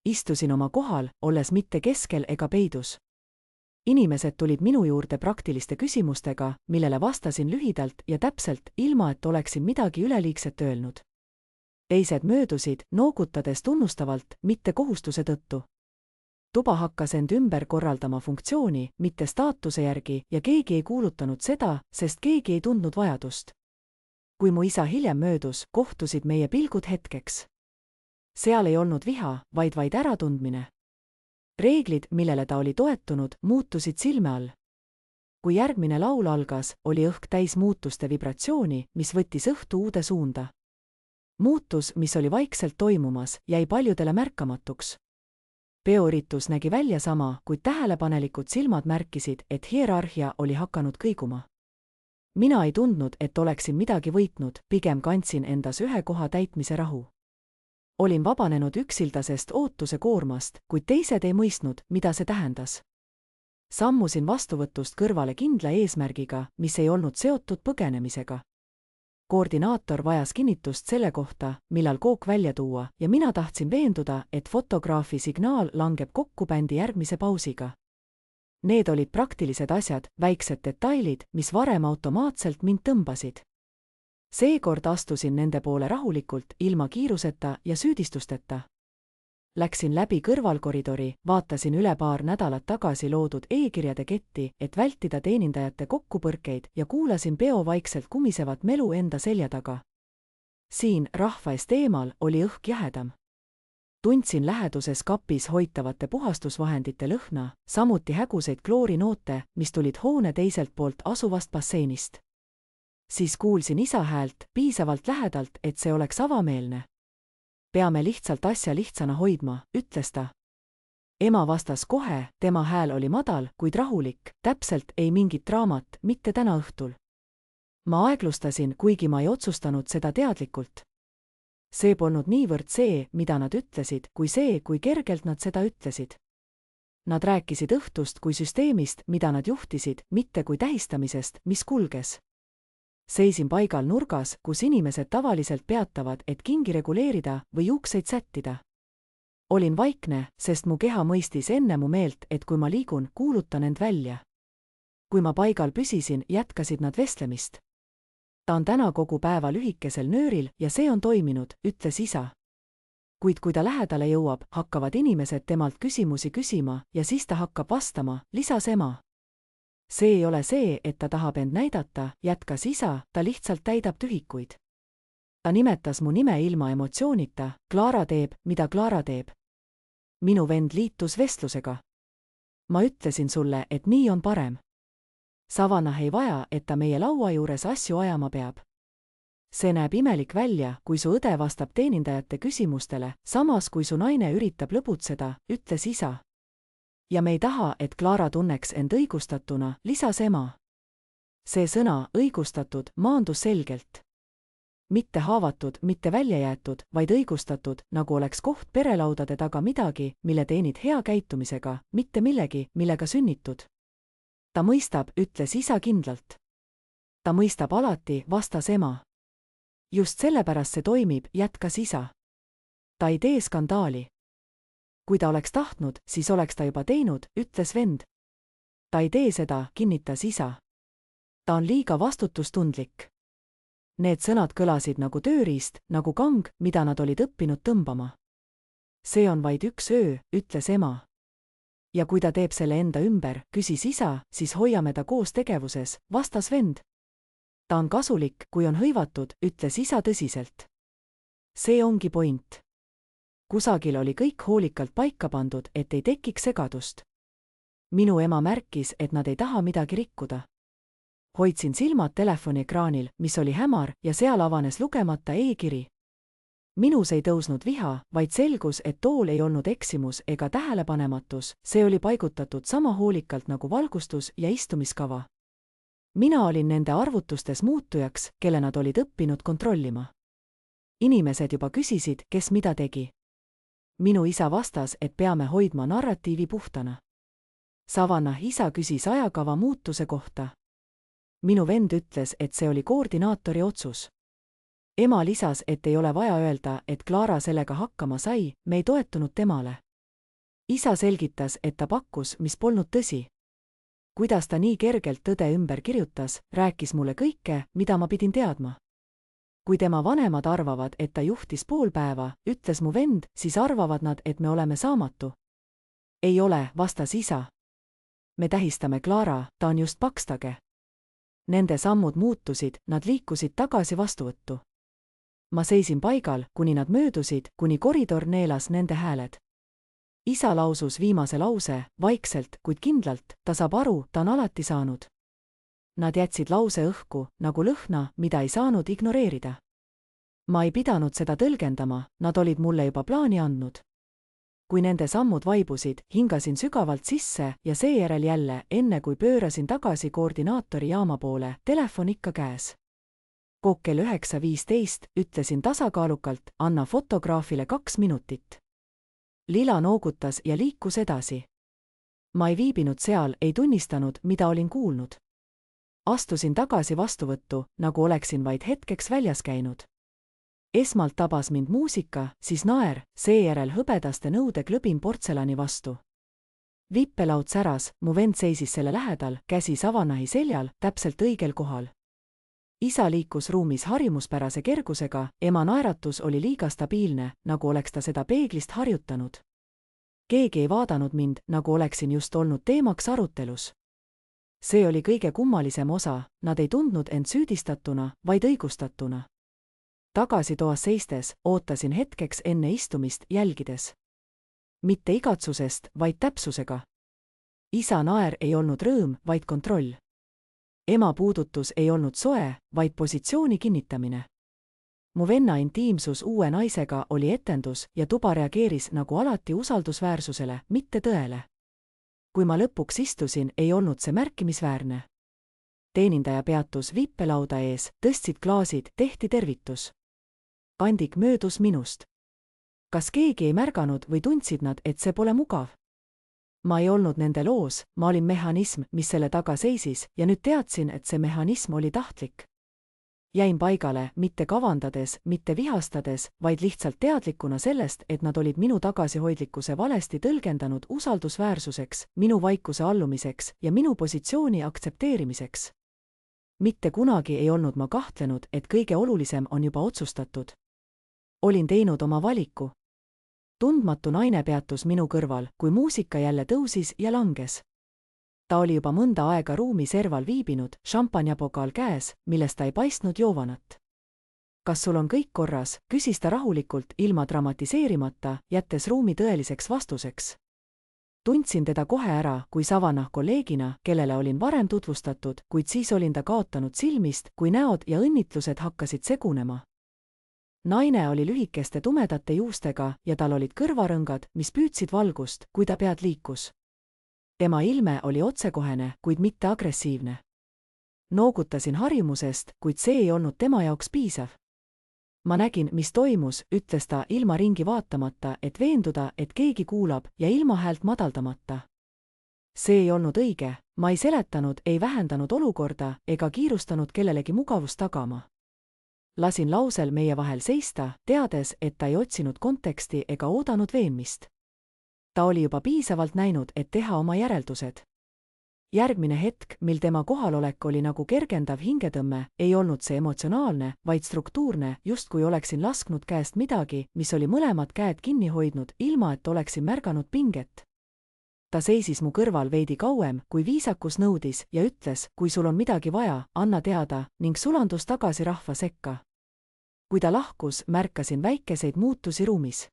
Istusin oma kohal, olles mitte keskel ega peidus. Inimesed tulid minu juurde praktiliste küsimustega, millele vastasin lühidalt ja täpselt, ilma et oleksin midagi üleliigset öelnud. Teised möödusid, noogutades tunnustavalt, mitte kohustuse tõttu. Tuba hakkas end ümber korraldama funktsiooni, mitte staatuse järgi ja keegi ei kuulutanud seda, sest keegi ei tundnud vajadust. Kui mu isa hiljem möödus, kohtusid meie pilgud hetkeks. Seal ei olnud viha, vaid äratundmine. Reeglid, millele ta oli toetunud, muutusid silme all. Kui järgmine laul algas, oli õhk täis muutuste vibratsiooni, mis võttis õhtu uude suunda. Muutus, mis oli vaikselt toimumas, jäi paljudele märkamatuks. Peoüritus nägi välja sama, kuid tähelepanelikud silmad märkisid, et hierarhia oli hakanud kõiguma. Mina ei tundnud, et oleksin midagi võitnud, pigem kandsin endas ühe koha täitmise rahu. Olin vabanenud üksildasest ootuse koormast, kuid teised ei mõistnud, mida see tähendas. Sammusin vastuvõtust kõrvale kindla eesmärgiga, mis ei olnud seotud põgenemisega. Koordinaator vajas kinnitust selle kohta, millal kook välja tuua ja mina tahtsin veenduda, et fotograafi signaal langeb kokku bändi järgmise pausiga. Need olid praktilised asjad, väiksed detailid, mis varem automaatselt mind tõmbasid. Seekord astusin nende poole rahulikult, ilma kiiruseta ja süüdistusteta. Läksin läbi kõrvalkoridori, vaatasin üle paar nädalat tagasi loodud e-kirjade ketti, et vältida teenindajate kokkupõrkeid ja kuulasin peo vaikselt kumisevat melu enda selja taga. Siin, rahva eest eemal, oli õhk jahedam. Tundsin läheduses kapis hoitavate puhastusvahendite lõhna, samuti häguseid kloorinoote, mis tulid hoone teiselt poolt asuvast basseinist. Siis kuulsin isa häält, piisavalt lähedalt, et see oleks avameelne. Peame lihtsalt asja lihtsana hoidma, ütles ta. Ema vastas kohe, tema hääl oli madal, kuid rahulik, täpselt ei mingit draamat, mitte täna õhtul. Ma aeglustasin, kuigi ma ei otsustanud seda teadlikult. See polnud niivõrd see, mida nad ütlesid, kui see, kui kergelt nad seda ütlesid. Nad rääkisid õhtust kui süsteemist, mida nad juhtisid, mitte kui tähistamisest, mis kulges. Seisin paigal nurgas, kus inimesed tavaliselt peatavad, et kingi reguleerida või juukseid sättida. Olin vaikne, sest mu keha mõistis enne mu meelt, et kui ma liigun, kuulutan end välja. Kui ma paigal püsisin, jätkasid nad vestlemist. Ta on täna kogu päeva lühikesel nööril ja see on toiminud, ütles isa. Kuid kui ta lähedale jõuab, hakkavad inimesed temalt küsimusi küsima ja siis ta hakkab vastama, lisas ema. See ei ole see, et ta tahab end näidata, jätkas isa, ta lihtsalt täidab tühikuid. Ta nimetas mu nime ilma emotsioonita, Clara teeb, mida Clara teeb. Minu vend liitus vestlusega. Ma ütlesin sulle, et nii on parem. Savannah ei vaja, et ta meie laua juures asju ajama peab. See näeb imelik välja, kui su õde vastab teenindajate küsimustele, samas kui su naine üritab lõbutseda, ütles isa. Ja me ei taha, et Clara tunneks end õigustatuna, lisas ema. See sõna, õigustatud, maandus selgelt. Mitte haavatud, mitte välja jäetud, vaid õigustatud, nagu oleks koht perelaudade taga midagi, mille teenid hea käitumisega, mitte millegi, millega sünnitud. Ta mõistab, ütles isa kindlalt. Ta mõistab alati, vastas ema. Just sellepärast see toimib, jätkas isa. Ta ei tee skandaali. Kui ta oleks tahtnud, siis oleks ta juba teinud, ütles vend. Ta ei tee seda, kinnitas isa. Ta on liiga vastutustundlik. Need sõnad kõlasid nagu tööriist, nagu kang, mida nad olid õppinud tõmbama. See on vaid üks öö, ütles ema. Ja kui ta teeb selle enda ümber, küsis isa, siis hoiame ta koos tegevuses, vastas vend. Ta on kasulik, kui on hõivatud, ütles isa tõsiselt. See ongi point. Kusagil oli kõik hoolikalt paika pandud, et ei tekiks segadust. Minu ema märkis, et nad ei taha midagi rikkuda. Hoidsin silmad telefoniekraanil, mis oli hämar ja seal avanes lugemata e-kiri. Minus ei tõusnud viha, vaid selgus, et tool ei olnud eksimus ega tähelepanematus, see oli paigutatud sama hoolikalt nagu valgustus ja istumiskava. Mina olin nende arvutustes muutujaks, kelle nad olid õppinud kontrollima. Inimesed juba küsisid, kes mida tegi. Minu isa vastas, et peame hoidma narratiivi puhtana. Savannah isa küsis ajakava muutuse kohta. Minu vend ütles, et see oli koordinaatori otsus. Ema lisas, et ei ole vaja öelda, et Clara sellega hakkama sai, me ei toetunud temale. Isa selgitas, et ta pakkus, mis polnud tõsi. Kuidas ta nii kergelt tõde ümber kirjutas, rääkis mulle kõike, mida ma pidin teadma. Kui tema vanemad arvavad, et ta juhtis pool päeva, ütles mu vend, siis arvavad nad, et me oleme saamatu. Ei ole, vastas isa. Me tähistame Clara, ta on just pakstage. Nende sammud muutusid, nad liikusid tagasi vastuvõttu. Ma seisin paigal, kuni nad möödusid, kuni koridor neelas nende hääled. Isa lausus viimase lause, vaikselt, kuid kindlalt, ta saab aru, ta on alati saanud. Nad jätsid lause õhku, nagu lõhna, mida ei saanud ignoreerida. Ma ei pidanud seda tõlgendama, nad olid mulle juba plaani andnud. Kui nende sammud vaibusid, hingasin sügavalt sisse ja seejärel jälle, enne kui pöörasin tagasi koordinaatori jaama poole, telefon ikka käes. Kell 9:15 ütlesin tasakaalukalt, anna fotograafile 2 minutit. Lila noogutas ja liikus edasi. Ma ei viibinud seal, ei tunnistanud, mida olin kuulnud. Astusin tagasi vastuvõttu, nagu oleksin vaid hetkeks väljas käinud. Esmalt tabas mind muusika, siis naer, seejärel hõbedaste nõude klõbin portselani vastu. Vippelaud säras, mu vend seisis selle lähedal, käsi Savannahi seljal, täpselt õigel kohal. Isa liikus ruumis harjumuspärase kergusega, ema naeratus oli liiga stabiilne, nagu oleks ta seda peeglist harjutanud. Keegi ei vaadanud mind, nagu oleksin just olnud teemaks arutelus. See oli kõige kummalisem osa, nad ei tundnud end süüdistatuna, vaid õigustatuna. Tagasi toas seistes, ootasin hetkeks enne istumist, jälgides. Mitte igatsusest, vaid täpsusega. Isa naer ei olnud rõõm, vaid kontroll. Ema puudutus ei olnud soe, vaid positsiooni kinnitamine. Mu venna intiimsus uue naisega oli etendus ja tuba reageeris nagu alati usaldusväärsusele, mitte tõele. Kui ma lõpuks istusin, ei olnud see märkimisväärne. Teenindaja peatus vippelauda ees, tõstsid klaasid, tehti tervitus. Kandik möödus minust. Kas keegi ei märganud või tundsid nad, et see pole mugav? Ma ei olnud nende loos, ma olin mehhanism, mis selle taga seisis, ja nüüd teadsin, et see mehhanism oli tahtlik. Jäin paigale, mitte kavandades, mitte vihastades, vaid lihtsalt teadlikuna sellest, et nad olid minu tagasihoidlikkuse valesti tõlgendanud usaldusväärsuseks, minu vaikuse allumiseks ja minu positsiooni aktsepteerimiseks. mitte kunagi ei olnud ma kahtlenud, et kõige olulisem on juba otsustatud. Olin teinud oma valiku. Tundmatu naine peatus minu kõrval, kui muusika jälle tõusis ja langes. Ta oli juba mõnda aega ruumi serval viibinud, šampanjapokaal käes, millest ta ei paistnud joovanat. Kas sul on kõik korras, küsis ta rahulikult, ilma dramatiseerimata, jättes ruumi tõeliseks vastuseks. Tundsin teda kohe ära, kui Savannah kolleegina, kellele olin varem tutvustatud, kuid siis olin ta kaotanud silmist, kui näod ja õnnitlused hakkasid segunema. Naine oli lühikeste tumedate juustega ja tal olid kõrvarõngad, mis püüdsid valgust, kui ta pead liikus. Tema ilme oli otsekohene, kuid mitte agressiivne. Noogutasin harjumusest, kuid see ei olnud tema jaoks piisav. Ma nägin, mis toimus, ütles ta ilma ringi vaatamata, et veenduda, et keegi kuulab ja ilma häält madaldamata. See ei olnud õige, ma ei seletanud, ei vähendanud olukorda ega kiirustanud kellelegi mugavust tagama. Lasin lausel meie vahel seista, teades, et ta ei otsinud konteksti ega oodanud veenmist. Ta oli juba piisavalt näinud, et teha oma järeldused. Järgmine hetk, mil tema kohalolek oli nagu kergendav hingetõmme, ei olnud see emotsionaalne, vaid struktuurne, justkui oleksin lasknud käest midagi, mis oli mõlemad käed kinni hoidnud, ilma et oleksin märganud pinget. Ta seisis mu kõrval veidi kauem, kui viisakus nõudis ja ütles, kui sul on midagi vaja, anna teada, ning sulandus tagasi rahva sekka. Kui ta lahkus, märkasin väikeseid muutusi ruumis.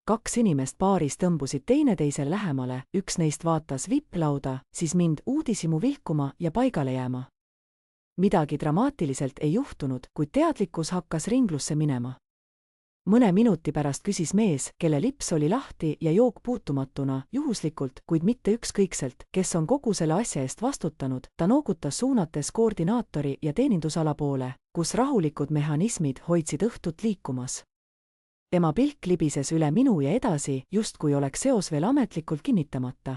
2 inimest paaris tõmbusid teineteisel lähemale, üks neist vaatas vipplauda, siis mind uudishimu vilkuma ja paigale jääma. Midagi dramaatiliselt ei juhtunud, kuid teadlikkus hakkas ringlusse minema. Mõne minuti pärast küsis mees, kelle lips oli lahti ja jook puutumatuna, juhuslikult, kuid mitte ükskõikselt, kes on kogu selle asja eest vastutanud, ta noogutas suunates koordinaatori ja teenindusala poole, kus rahulikud mehhanismid hoidsid õhtut liikumas. Tema pilk libises üle minu ja edasi, justkui oleks seos veel ametlikult kinnitamata.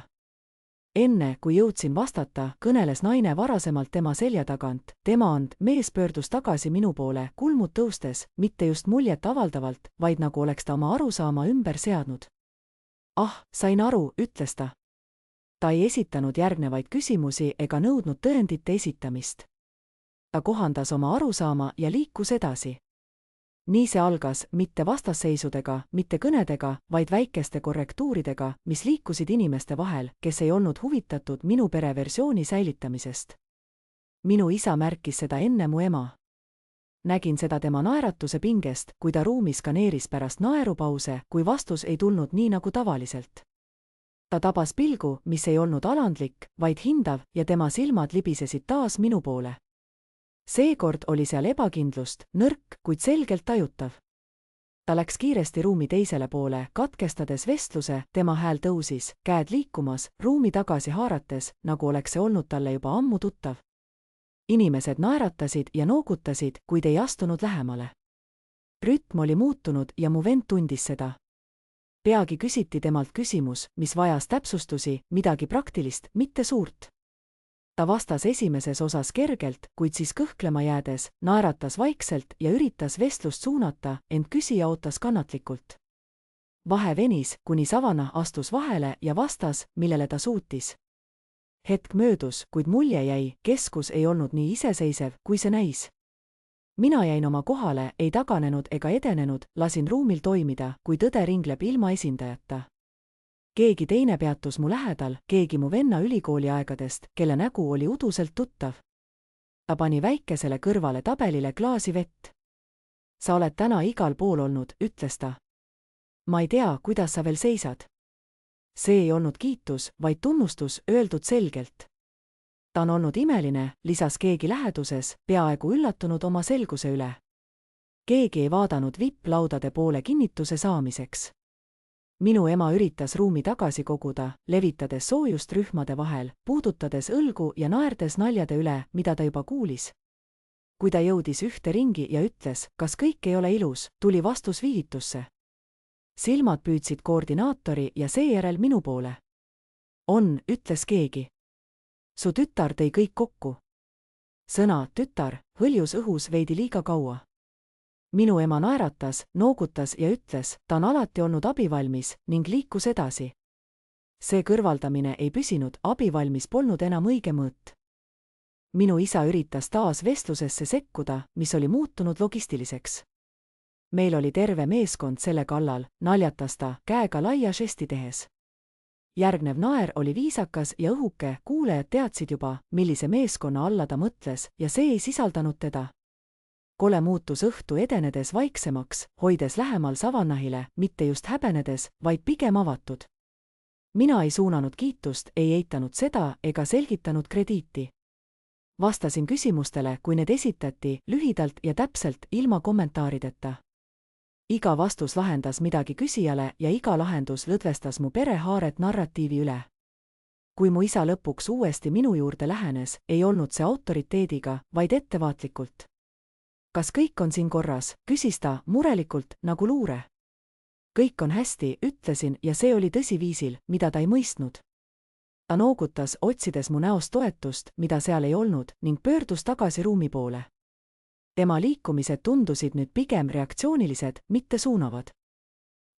Enne, kui jõudsin vastata, kõneles naine varasemalt tema selja tagant. Tema and, mees pöördus tagasi minu poole, kulmud tõustes, mitte just muljet avaldavalt, vaid nagu oleks ta oma arusaama ümber seadnud. Ah, sain aru, ütles ta. Ta ei esitanud järgnevaid küsimusi ega nõudnud tõendite esitamist. Ta kohandas oma arusaama ja liikus edasi. Nii see algas, mitte vastasseisudega, mitte kõnedega, vaid väikeste korrektuuridega, mis liikusid inimeste vahel, kes ei olnud huvitatud minu pere versiooni säilitamisest. Minu isa märkis seda enne mu ema. Nägin seda tema naeratuse pingest, kui ta ruumi skaneeris pärast naerupause, kui vastus ei tulnud nii nagu tavaliselt. Ta tabas pilgu, mis ei olnud alandlik, vaid hindav, ja tema silmad libisesid taas minu poole. Seekord oli seal ebakindlust, nõrk, kuid selgelt tajutav. Ta läks kiiresti ruumi teisele poole, katkestades vestluse, tema hääl tõusis, käed liikumas, ruumi tagasi haarates, nagu oleks see olnud talle juba ammu tuttav. Inimesed naeratasid ja noogutasid, kuid ei astunud lähemale. Rütm oli muutunud ja mu vend tundis seda. Peagi küsiti temalt küsimus, mis vajas täpsustusi, midagi praktilist, mitte suurt. Ta vastas esimeses osas kergelt, kuid siis kõhklema jäädes, naeratas vaikselt ja üritas vestlust suunata, ent küsija ootas kannatlikult. Vahe venis, kuni Savannah astus vahele ja vastas, millele ta suutis. Hetk möödus, kuid mulje jäi, keskus ei olnud nii iseseisev, kui see näis. Mina jäin oma kohale, ei taganenud ega edenenud, lasin ruumil toimida, kui tõde ringleb ilma esindajata. Keegi teine peatus mu lähedal, keegi mu venna ülikooliaegadest, kelle nägu oli uduselt tuttav. Ta pani väikesele kõrvale tabelile klaasi vett. Sa oled täna igal pool olnud, ütles ta. Ma ei tea, kuidas sa veel seisad. See ei olnud kiitus, vaid tunnustus, öeldud selgelt. Ta on olnud imeline, lisas keegi läheduses, peaaegu üllatunud oma selguse üle. Keegi ei vaadanud vipplaudade poole kinnituse saamiseks. Minu ema üritas ruumi tagasi koguda, levitades soojust rühmade vahel, puudutades õlgu ja naerdes naljade üle, mida ta juba kuulis. Kui ta jõudis ühte ringi ja ütles, kas kõik ei ole ilus, tuli vastus viivitusse. Silmad püüdsid koordinaatori ja seejärel minu poole. On, ütles keegi. Su tütar tõi kõik kokku. Sõna tütar hõljus õhus veidi liiga kaua. Minu ema naeratas, noogutas ja ütles, ta on alati olnud abivalmis ning liikus edasi. See kõrvaldamine ei püsinud, abivalmis polnud enam õige mõõt. Minu isa üritas taas vestlusesse sekkuda, mis oli muutunud logistiliseks. Meil oli terve meeskond selle kallal, naljatas ta, käega laia žesti tehes. Järgnev naer oli viisakas ja õhuke, kuulejad teadsid juba, millise meeskonna alla ta mõtles ja see ei sisaldanud teda. Kole muutus õhtu edenedes vaiksemaks, hoides lähemal savannahile, mitte just häbenedes, vaid pigem avatud. Mina ei suunanud kiitust, ei eitanud seda ega selgitanud krediiti. Vastasin küsimustele, kui need esitati, lühidalt ja täpselt, ilma kommentaarideta. Iga vastus lahendas midagi küsijale ja iga lahendus lõdvestas mu perehaaret narratiivi üle. Kui mu isa lõpuks uuesti minu juurde lähenes, ei olnud see autoriteediga, vaid ettevaatlikult. Kas kõik on siin korras, küsis ta murelikult nagu luure. Kõik on hästi, ütlesin ja see oli tõsiviisil, mida ta ei mõistnud. Ta noogutas, otsides mu näost toetust, mida seal ei olnud, ning pöördus tagasi ruumi poole. Tema liikumised tundusid nüüd pigem reaktsioonilised, mitte suunavad.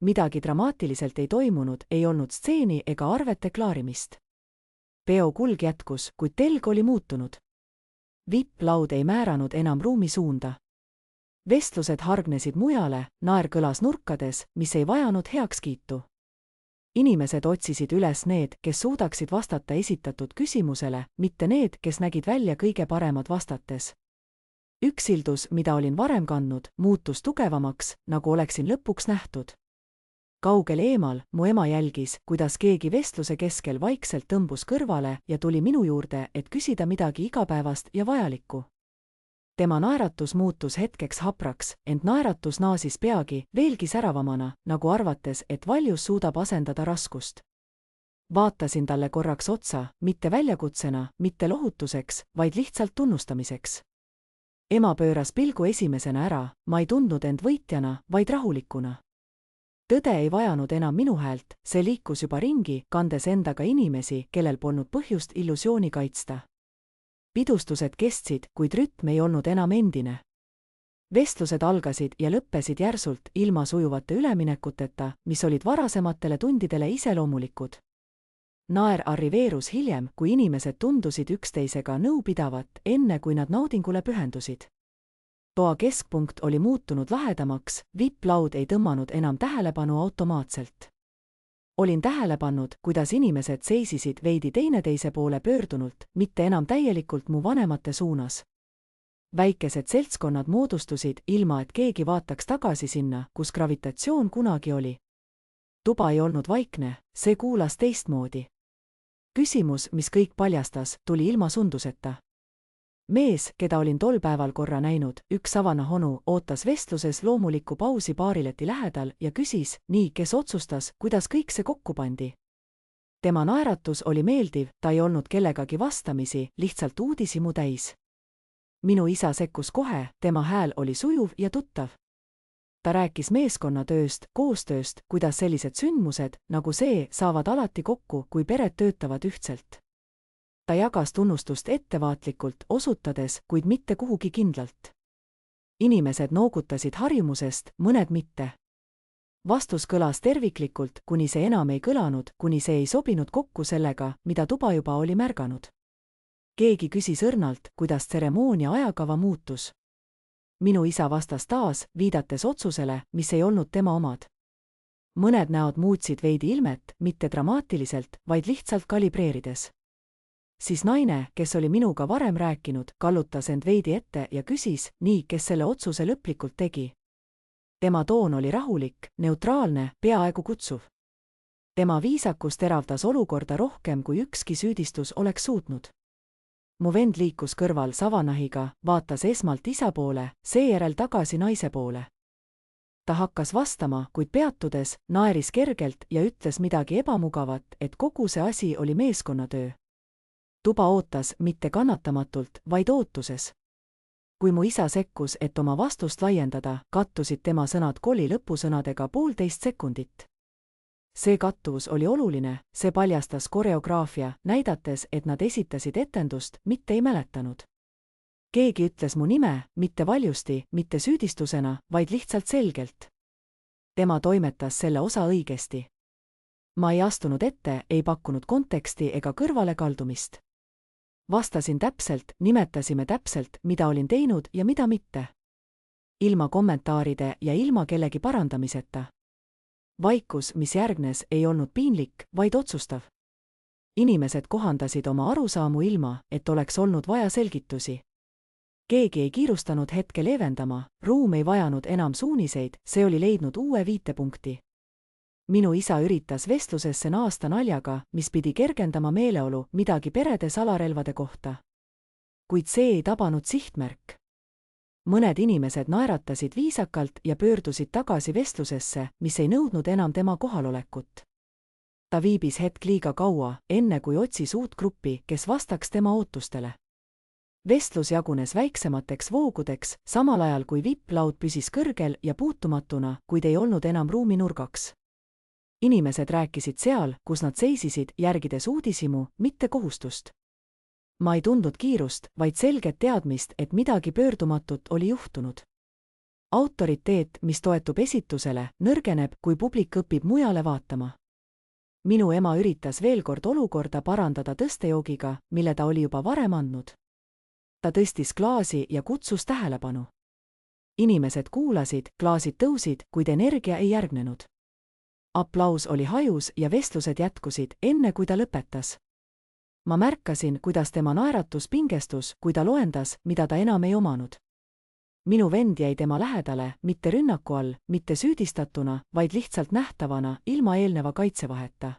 Midagi dramaatiliselt ei toimunud, ei olnud stseeni ega arvete klaarimist. Peo kulg jätkus, kuid telg oli muutunud. Vipplaud ei määranud enam ruumi suunda. Vestlused hargnesid mujale, naer kõlas nurkades, mis ei vajanud heakskiitu. Inimesed otsisid üles need, kes suudaksid vastata esitatud küsimusele, mitte need, kes nägid välja kõige paremad vastates. Üksildus, mida olin varem kandnud, muutus tugevamaks, nagu oleksin lõpuks nähtud. Kaugel eemal mu ema jälgis, kuidas keegi vestluse keskel vaikselt tõmbus kõrvale ja tuli minu juurde, et küsida midagi igapäevast ja vajalikku. Tema naeratus muutus hetkeks hapraks, ent naeratus naasis peagi, veelgi säravamana, nagu arvates, et valjus suudab asendada raskust. Vaatasin talle korraks otsa, mitte väljakutsena, mitte lohutuseks, vaid lihtsalt tunnustamiseks. Ema pööras pilgu esimesena ära, ma ei tundnud end võitjana, vaid rahulikuna. Tõde ei vajanud enam minu häält, see liikus juba ringi, kandes endaga inimesi, kellel polnud põhjust illusiooni kaitsta. Pidustused kestsid, kuid rütm ei olnud enam endine. Vestlused algasid ja lõppesid järsult, ilma sujuvate üleminekuteta, mis olid varasematele tundidele iseloomulikud. Naer arriveerus hiljem, kui inimesed tundusid üksteisega nõu pidavat, enne kui nad naudingule pühendusid. Toa keskpunkt oli muutunud lahedamaks, vipplaud ei tõmmanud enam tähelepanu automaatselt. Olin tähele pannud, kuidas inimesed seisisid veidi teineteise poole pöördunult, mitte enam täielikult mu vanemate suunas. Väikesed seltskonnad moodustusid, ilma et keegi vaataks tagasi sinna, kus gravitatsioon kunagi oli. Tuba ei olnud vaikne, see kuulas teistmoodi. Küsimus, mis kõik paljastas, tuli ilma sunduseta. Mees, keda olin tol päeval korra näinud, üks savannahonu, ootas vestluses loomulikku pausi baarileti lähedal ja küsis, nii, kes otsustas, kuidas kõik see kokku pandi. Tema naeratus oli meeldiv, ta ei olnud kellegagi vastamisi, lihtsalt uudishimu täis. Minu isa sekkus kohe, tema hääl oli sujuv ja tuttav. Ta rääkis meeskonnatööst, koostööst, kuidas sellised sündmused, nagu see, saavad alati kokku, kui pered töötavad ühtselt. Ta jagas tunnustust ettevaatlikult, osutades, kuid mitte kuhugi kindlalt. Inimesed noogutasid harjumusest, mõned mitte. Vastus kõlas terviklikult, kuni see enam ei kõlanud, kuni see ei sobinud kokku sellega, mida tuba juba oli märganud. Keegi küsis õrnalt, kuidas tseremoonia ajakava muutus. Minu isa vastas taas, viidates otsusele, mis ei olnud tema omad. Mõned näod muutsid veidi ilmet, mitte dramaatiliselt, vaid lihtsalt kalibreerides. Siis naine, kes oli minuga varem rääkinud, kallutas end veidi ette ja küsis, nii, kes selle otsuse lõplikult tegi. Tema toon oli rahulik, neutraalne, peaaegu kutsuv. Tema viisakus teravdas olukorda rohkem, kui ükski süüdistus oleks suutnud. Mu vend liikus kõrval savannahiga, vaatas esmalt isa poole, seejärel tagasi naise poole. Ta hakkas vastama, kuid peatudes, naeris kergelt ja ütles midagi ebamugavat, et kogu see asi oli meeskonnatöö. Tuba ootas mitte kannatamatult, vaid ootuses. Kui mu isa sekkus, et oma vastust laiendada, kattusid tema sõnad koli lõpusõnadega 1,5 sekundit. See kattuvus oli oluline, see paljastas koreograafia, näidates, et nad esitasid etendust, mitte ei mäletanud. Keegi ütles mu nime, mitte valjusti, mitte süüdistusena, vaid lihtsalt selgelt. Tema toimetas selle osa õigesti. Ma ei astunud ette, ei pakkunud konteksti ega kõrvalekaldumist. Vastasin täpselt, nimetasime täpselt, mida olin teinud ja mida mitte. Ilma kommentaaride ja ilma kellegi parandamiseta. Vaikus, mis järgnes, ei olnud piinlik, vaid otsustav. Inimesed kohandasid oma arusaamu ilma, et oleks olnud vaja selgitusi. Keegi ei kiirustanud hetke leevendama, ruum ei vajanud enam suuniseid, see oli leidnud uue viitepunkti. Minu isa üritas vestlusesse naasta naljaga, mis pidi kergendama meeleolu midagi perede salarelvade kohta. Kuid see ei tabanud sihtmärk. Mõned inimesed naeratasid viisakalt ja pöördusid tagasi vestlusesse, mis ei nõudnud enam tema kohalolekut. Ta viibis hetk liiga kaua, enne kui otsis uut gruppi, kes vastaks tema ootustele. Vestlus jagunes väiksemateks voogudeks, samal ajal kui vipplaud püsis kõrgel ja puutumatuna, kuid ei olnud enam ruumi nurgaks. Inimesed rääkisid seal, kus nad seisisid, järgides uudishimu, mitte kohustust. Ma ei tundnud kiirust, vaid selget teadmist, et midagi pöördumatut oli juhtunud. Autoriteet, mis toetub esitusele, nõrgeneb, kui publik õpib mujale vaatama. Minu ema üritas veel kord olukorda parandada tõstejoogiga, mille ta oli juba varem andnud. Ta tõstis klaasi ja kutsus tähelepanu. Inimesed kuulasid, klaasid tõusid, kuid energia ei järgnenud. Aplaus oli hajus ja vestlused jätkusid, enne kui ta lõpetas. Ma märkasin, kuidas tema naeratus pingestus, kui ta loendas, mida ta enam ei omanud. Minu vend jäi tema lähedale, mitte rünnaku all, mitte süüdistatuna, vaid lihtsalt nähtavana, ilma eelneva kaitsevaheta.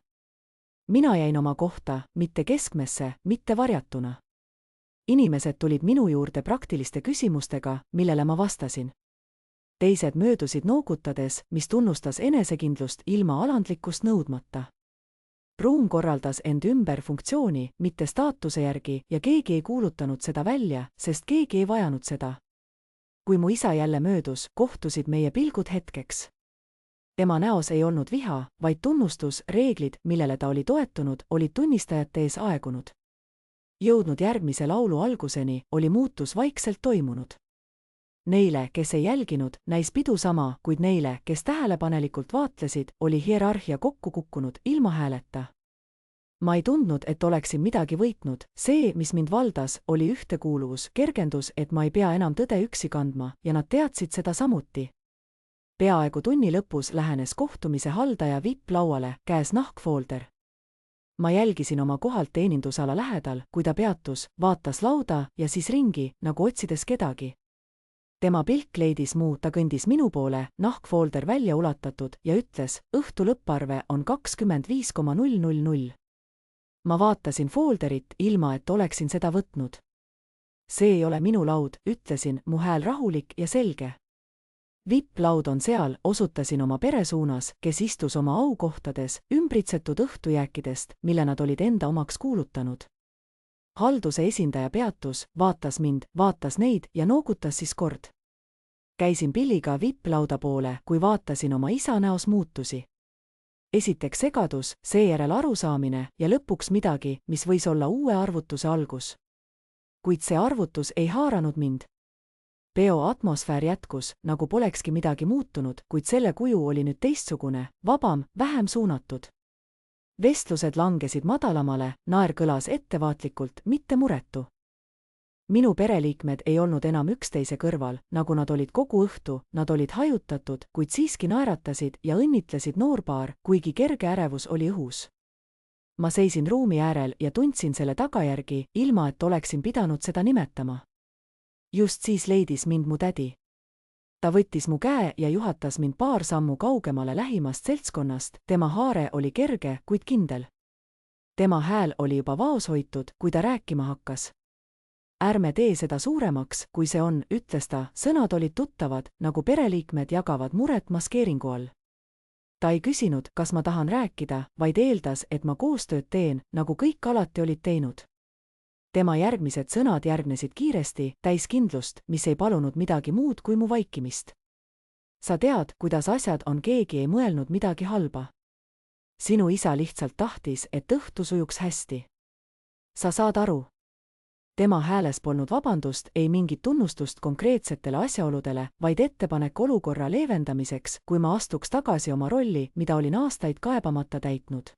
Mina jäin oma kohta, mitte keskmesse, mitte varjatuna. Inimesed tulid minu juurde praktiliste küsimustega, millele ma vastasin. Teised möödusid noogutades, mis tunnustas enesekindlust ilma alandlikkust nõudmata. Ruum korraldas end ümber funktsiooni, mitte staatuse järgi, ja keegi ei kuulutanud seda välja, sest keegi ei vajanud seda. Kui mu isa jälle möödus, kohtusid meie pilgud hetkeks. Tema näos ei olnud viha, vaid tunnustus, reeglid, millele ta oli toetunud, olid tunnistajate ees aegunud. Jõudnud järgmise laulu alguseni, oli muutus vaikselt toimunud. Neile, kes ei jälginud, näis pidu sama, kuid neile, kes tähelepanelikult vaatlesid, oli hierarhia kokku kukkunud ilma hääleta. Ma ei tundnud, et oleksin midagi võitnud, see, mis mind valdas, oli ühtekuuluvus, kergendus, et ma ei pea enam tõde üksi kandma, ja nad teadsid seda samuti. Peaaegu tunni lõpus lähenes kohtumise haldaja vipplauale, käes nahkfoolder. Ma jälgisin oma kohalt teenindusala lähedal, kui ta peatus, vaatas lauda ja siis ringi, nagu otsides kedagi. Tema pilk leidis mu, ta kõndis minu poole, nahkfoolder välja ulatatud ja ütles, õhtu lõpparve on 25,000. Ma vaatasin foolderit, ilma et oleksin seda võtnud. See ei ole minu laud, ütlesin, mu hääl rahulik ja selge. Vipplaud on seal, osutasin oma pere suunas, kes istus oma aukohtades, ümbritsetud õhtujääkidest, mille nad olid enda omaks kuulutanud. Halduse esindaja peatus, vaatas mind, vaatas neid ja noogutas siis kord. Käisin pilliga vipplauda poole, kui vaatasin oma isa näos muutusi. Esiteks segadus, seejärel arusaamine ja lõpuks midagi, mis võis olla uue arvutuse algus. Kuid see arvutus ei haaranud mind. Peo atmosfäär jätkus, nagu polekski midagi muutunud, kuid selle kuju oli nüüd teistsugune, vabam, vähem suunatud. Vestlused langesid madalamale, naer kõlas ettevaatlikult, mitte muretu. Minu pereliikmed ei olnud enam üksteise kõrval, nagu nad olid kogu õhtu, nad olid hajutatud, kuid siiski naeratasid ja õnnitlesid noorpaar, kuigi kerge ärevus oli õhus. Ma seisin ruumi äärel ja tundsin selle tagajärgi, ilma et oleksin pidanud seda nimetama. Just siis leidis mind mu tädi. Ta võttis mu käe ja juhatas mind paar sammu kaugemale lähimast seltskonnast, tema haare oli kerge, kuid kindel. Tema hääl oli juba vaoshoitud, kui ta rääkima hakkas. Ärme tee seda suuremaks, kui see on, ütles ta, sõnad olid tuttavad, nagu pereliikmed jagavad muret maskeeringu all. Ta ei küsinud, kas ma tahan rääkida, vaid eeldas, et ma koostööd teen, nagu kõik alati olid teinud. Tema järgmised sõnad järgnesid kiiresti, täis kindlust, mis ei palunud midagi muud kui mu vaikimist. Sa tead, kuidas asjad on, keegi ei mõelnud midagi halba. Sinu isa lihtsalt tahtis, et õhtu sujuks hästi. Sa saad aru. Tema hääles polnud vabandust, ei mingit tunnustust konkreetsetele asjaoludele, vaid ettepanek olukorra leevendamiseks, kui ma astuks tagasi oma rolli, mida olin aastaid kaebamata täitnud.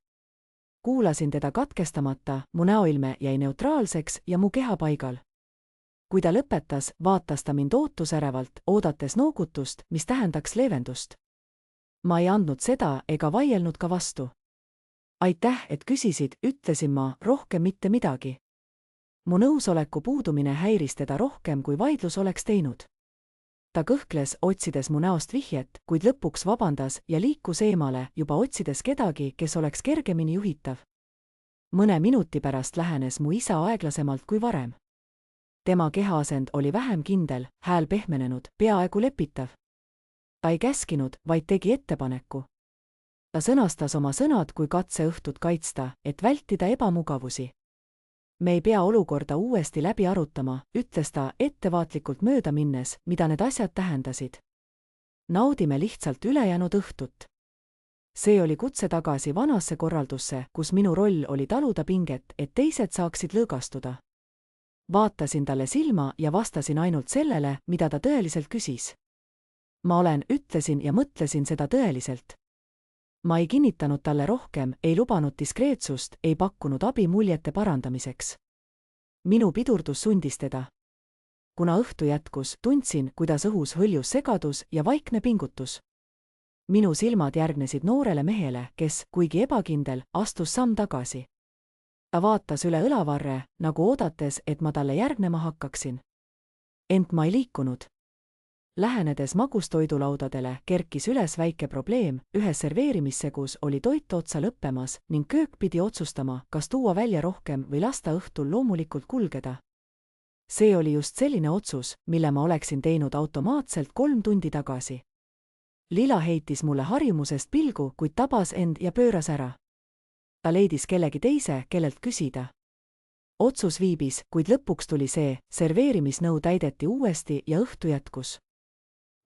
kuulasin teda katkestamata, mu näoilme jäi neutraalseks ja mu keha paigal. Kui ta lõpetas, vaatas ta mind ootusärevalt, oodates noogutust, mis tähendaks leevendust. Ma ei andnud seda ega vaielnud ka vastu. Aitäh, et küsisid, ütlesin ma, rohkem mitte midagi. Mu nõusoleku puudumine häiris teda rohkem, kui vaidlus oleks teinud. Ta kõhkles, otsides mu näost vihjet, kuid lõpuks vabandas ja liikus eemale, juba otsides kedagi, kes oleks kergemini juhitav. Mõne minuti pärast lähenes mu isa aeglasemalt kui varem. Tema kehaasend oli vähem kindel, hääl pehmenenud, peaaegu lepitav. Ta ei käskinud, vaid tegi ettepaneku. Ta sõnastas oma sõnad kui katse õhtut kaitsta, et vältida ebamugavusi. Me ei pea olukorda uuesti läbi arutama, ütles ta ettevaatlikult mööda minnes, mida need asjad tähendasid. Naudime lihtsalt ülejäänud õhtut. See oli kutse tagasi vanasse korraldusse, kus minu roll oli taluda pinget, et teised saaksid lõõgastuda. Vaatasin talle silma ja vastasin ainult sellele, mida ta tõeliselt küsis. Ma olen, ütlesin ja mõtlesin seda tõeliselt. Ma ei kinnitanud talle rohkem, ei lubanud diskreetsust, ei pakkunud abi muljete parandamiseks. Minu pidurdus sundis teda. Kuna õhtu jätkus, tundsin, kuidas õhus hõljus segadus ja vaikne pingutus. Minu silmad järgnesid noorele mehele, kes, kuigi ebakindel, astus samm tagasi. Ta vaatas üle õlavarre, nagu oodates, et ma talle järgnema hakkaksin. Ent ma ei liikunud. Lähenedes magustoidulaudadele kerkis üles väike probleem, ühes serveerimissegus oli toit otsa lõppemas ning köök pidi otsustama, kas tuua välja rohkem või lasta õhtul loomulikult kulgeda. See oli just selline otsus, mille ma oleksin teinud automaatselt 3 tundi tagasi. Lila heitis mulle harjumusest pilgu, kuid tabas end ja pööras ära. Ta leidis kellegi teise, kellelt küsida. Otsus viibis, kuid lõpuks tuli see, serveerimisnõu täideti uuesti ja õhtu jätkus.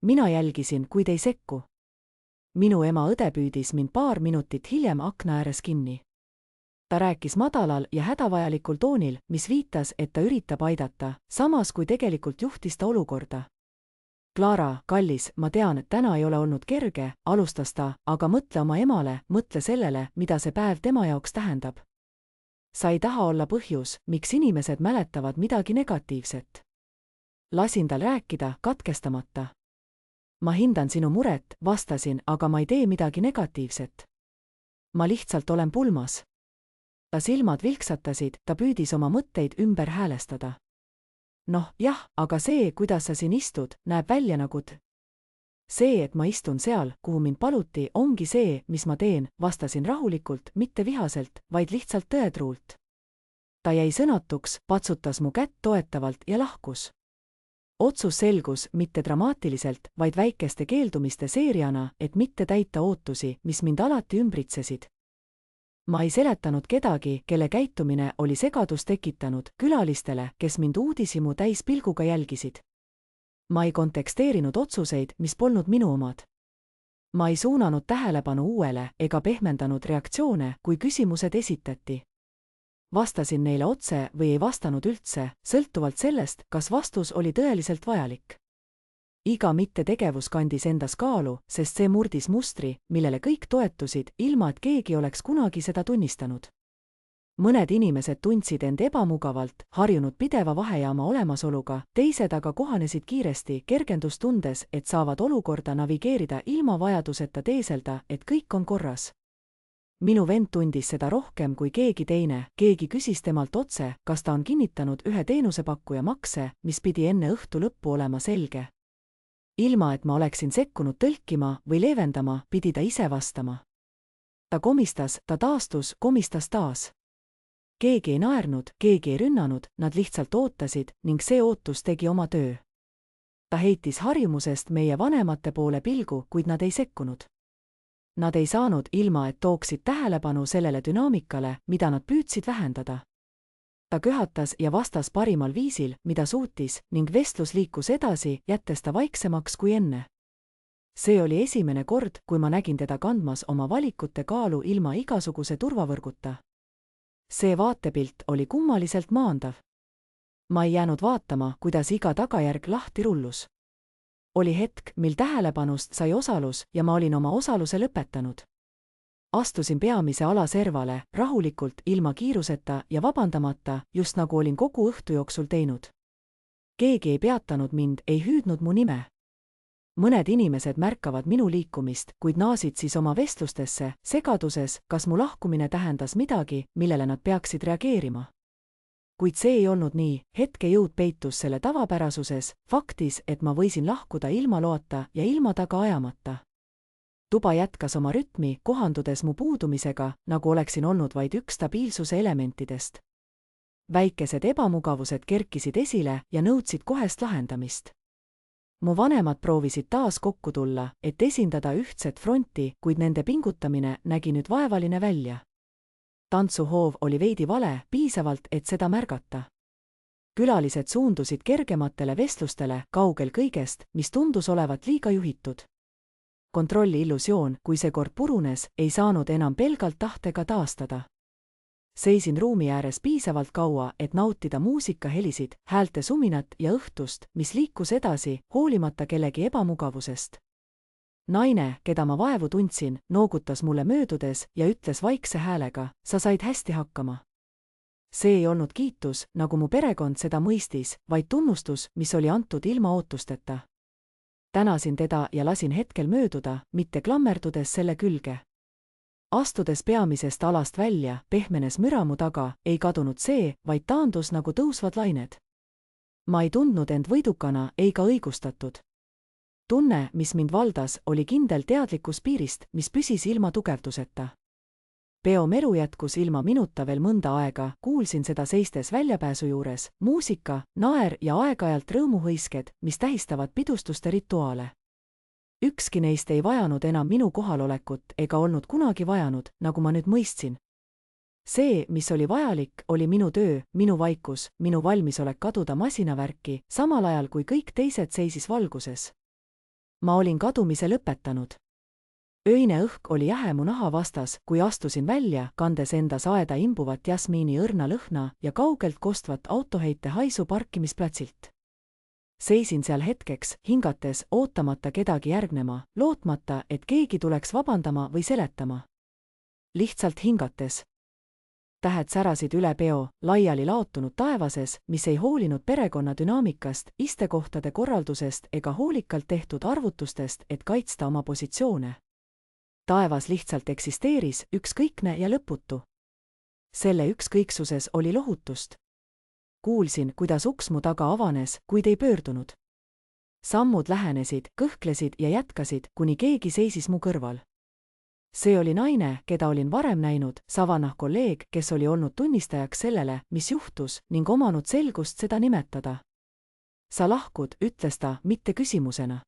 Mina jälgisin, kuid ei sekku. Minu ema õde püüdis mind paar minutit hiljem akna ääres kinni. Ta rääkis madalal ja hädavajalikul toonil, mis viitas, et ta üritab aidata, samas kui tegelikult juhtis ta olukorda. Clara, kallis, ma tean, et täna ei ole olnud kerge, alustas ta, aga mõtle oma emale, mõtle sellele, mida see päev tema jaoks tähendab. Sa ei taha olla põhjus, miks inimesed mäletavad midagi negatiivset. Lasin tal rääkida, katkestamata. Ma hindan sinu muret, vastasin, aga ma ei tee midagi negatiivset. Ma lihtsalt olen pulmas. Ta silmad vilksatasid, ta püüdis oma mõtteid ümber häälestada. Noh, jah, aga see, kuidas sa siin istud, näeb välja nagu See, et ma istun seal, kuhu mind paluti, ongi see, mis ma teen, vastasin rahulikult, mitte vihaselt, vaid lihtsalt tõetruult. Ta jäi sõnatuks, patsutas mu kätt toetavalt ja lahkus. Otsus selgus mitte dramaatiliselt, vaid väikeste keeldumiste seeriana, et mitte täita ootusi, mis mind alati ümbritsesid. Ma ei seletanud kedagi, kelle käitumine oli segadust tekitanud, külalistele, kes mind uudishimu täis pilguga jälgisid. Ma ei konteksteerinud otsuseid, mis polnud minu omad. Ma ei suunanud tähelepanu uuele ega pehmendanud reaktsioone, kui küsimused esitati. Vastasin neile otse või ei vastanud üldse, sõltuvalt sellest, kas vastus oli tõeliselt vajalik. Iga mittetegevus kandis endas kaalu, sest see murdis mustri, millele kõik toetusid, ilma et keegi oleks kunagi seda tunnistanud. Mõned inimesed tundsid end ebamugavalt, harjunud pideva vahejaama olemasoluga, teised aga kohanesid kiiresti, kergendust tundes, et saavad olukorda navigeerida ilma vajaduseta teeselda, et kõik on korras. Minu vend tundis seda rohkem kui keegi teine, keegi küsis temalt otse, kas ta on kinnitanud ühe teenusepakkuja makse, mis pidi enne õhtu lõppu olema selge. Ilma, et ma oleksin sekkunud tõlkima või leevendama, pidi ta ise vastama. Ta komistas, ta taastus, komistas taas. Keegi ei naernud, keegi ei rünnanud, nad lihtsalt ootasid ning see ootus tegi oma töö. Ta heitis harjumusest meie vanemate poole pilgu, kuid nad ei sekkunud. Nad ei saanud ilma, et tooksid tähelepanu sellele dünaamikale, mida nad püüdsid vähendada. Ta köhatas ja vastas parimal viisil, mida suutis, ning vestlus liikus edasi, jättes ta vaiksemaks kui enne. See oli esimene kord, kui ma nägin teda kandmas oma valikute kaalu ilma igasuguse turvavõrguta. See vaatepilt oli kummaliselt maandav. Ma ei jäänud vaatama, kuidas iga tagajärg lahti rullus. Oli hetk, mil tähelepanust sai osalus ja ma olin oma osaluse lõpetanud. Astusin peamise alaservale, rahulikult, ilma kiiruseta ja vabandamata, just nagu olin kogu õhtu jooksul teinud. Keegi ei peatanud mind, ei hüüdnud mu nime. Mõned inimesed märkavad minu liikumist, kuid naasid siis oma vestlustesse, segaduses, kas mu lahkumine tähendas midagi, millele nad peaksid reageerima. Kuid see ei olnud nii, hetke jõud peitus selle tavapärasuses, faktis, et ma võisin lahkuda ilma loata ja ilma taga ajamata. Tuba jätkas oma rütmi, kohandudes mu puudumisega, nagu oleksin olnud vaid üks stabiilsuse elementidest. Väikesed ebamugavused kerkisid esile ja nõudsid kohest lahendamist. Mu vanemad proovisid taas kokku tulla, et esindada ühtset fronti, kuid nende pingutamine nägi nüüd vaevaline välja. Tantsuhoov oli veidi vale, piisavalt, et seda märgata. Külalised suundusid kergematele vestlustele, kaugel kõigest, mis tundus olevat liiga juhitud. Kontrolli illusioon, kui see kord purunes, ei saanud enam pelgalt tahtega taastada. Seisin ruumi ääres piisavalt kaua, et nautida muusikahelisid, häälte suminat ja õhtust, mis liikus edasi, hoolimata kellegi ebamugavusest. Naine, keda ma vaevu tundsin, noogutas mulle möödudes ja ütles vaikse häälega, sa said hästi hakkama. See ei olnud kiitus, nagu mu perekond seda mõistis, vaid tunnustus, mis oli antud ilma ootusteta. Tänasin teda ja lasin hetkel mööduda, mitte klammerdudes selle külge. Astudes peamisest alast välja, pehmenes müra mu taga, ei kadunud see, vaid taandus nagu tõusvad lained. Ma ei tundnud end võidukana, ei ka õigustatud. Tunne, mis mind valdas, oli kindel teadlikkus piirist, mis püsis ilma tugevduseta. Peo meru jätkus ilma minuta veel mõnda aega, kuulsin seda seistes väljapääsu juures, muusika, naer ja aeg-ajalt rõõmuhõisked, mis tähistavad pidustuste rituaale. Ükski neist ei vajanud enam minu kohalolekut ega olnud kunagi vajanud, nagu ma nüüd mõistsin. See, mis oli vajalik, oli minu töö, minu vaikus, minu valmisolek kaduda masinavärki, samal ajal kui kõik teised seisis valguses. Ma olin kadumise lõpetanud. Öine õhk oli jahe mu naha vastas, kui astusin välja, kandes endas aeda imbuvat jasmiini õrna lõhna ja kaugelt kostvat autoheite haisu parkimisplatsilt. Seisin seal hetkeks, hingates, ootamata kedagi järgnema, lootmata, et keegi tuleks vabandama või seletama. Lihtsalt hingates. Tähed särasid üle peo, laiali laotunud taevases, mis ei hoolinud perekonna dünaamikast, istekohtade korraldusest ega hoolikalt tehtud arvutustest, et kaitsta oma positsioone. Taevas lihtsalt eksisteeris, ükskõikne ja lõputu. Selle ükskõiksuses oli lohutust. Kuulsin, kuidas uks mu taga avanes, kuid ei pöördunud. Sammud lähenesid, kõhklesid ja jätkasid, kuni keegi seisis mu kõrval. See oli naine, keda olin varem näinud, Savannah kolleeg, kes oli olnud tunnistajaks sellele, mis juhtus, ning omanud selgust seda nimetada. Sa lahkud, ütles ta, mitte küsimusena.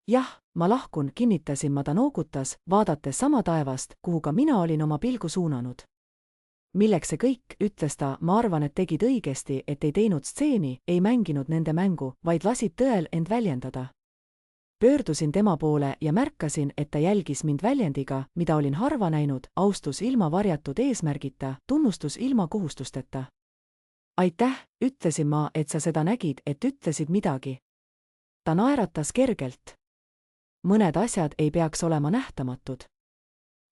Jah, ma lahkun, kinnitasin ma, ta noogutas, vaadates sama taevast, kuhu ka mina olin oma pilgu suunanud. Milleks see kõik, ütles ta, ma arvan, et tegid õigesti, et ei teinud stseeni, ei mänginud nende mängu, vaid lasid tõel end väljendada. Pöördusin tema poole ja märkasin, et ta jälgis mind väljendiga, mida olin harva näinud, austus ilma varjatud eesmärgita, tunnustus ilma kohustusteta. Aitäh, ütlesin ma, et sa seda nägid, et ütlesid midagi. Ta naeratas kergelt. Mõned asjad ei peaks olema nähtamatud.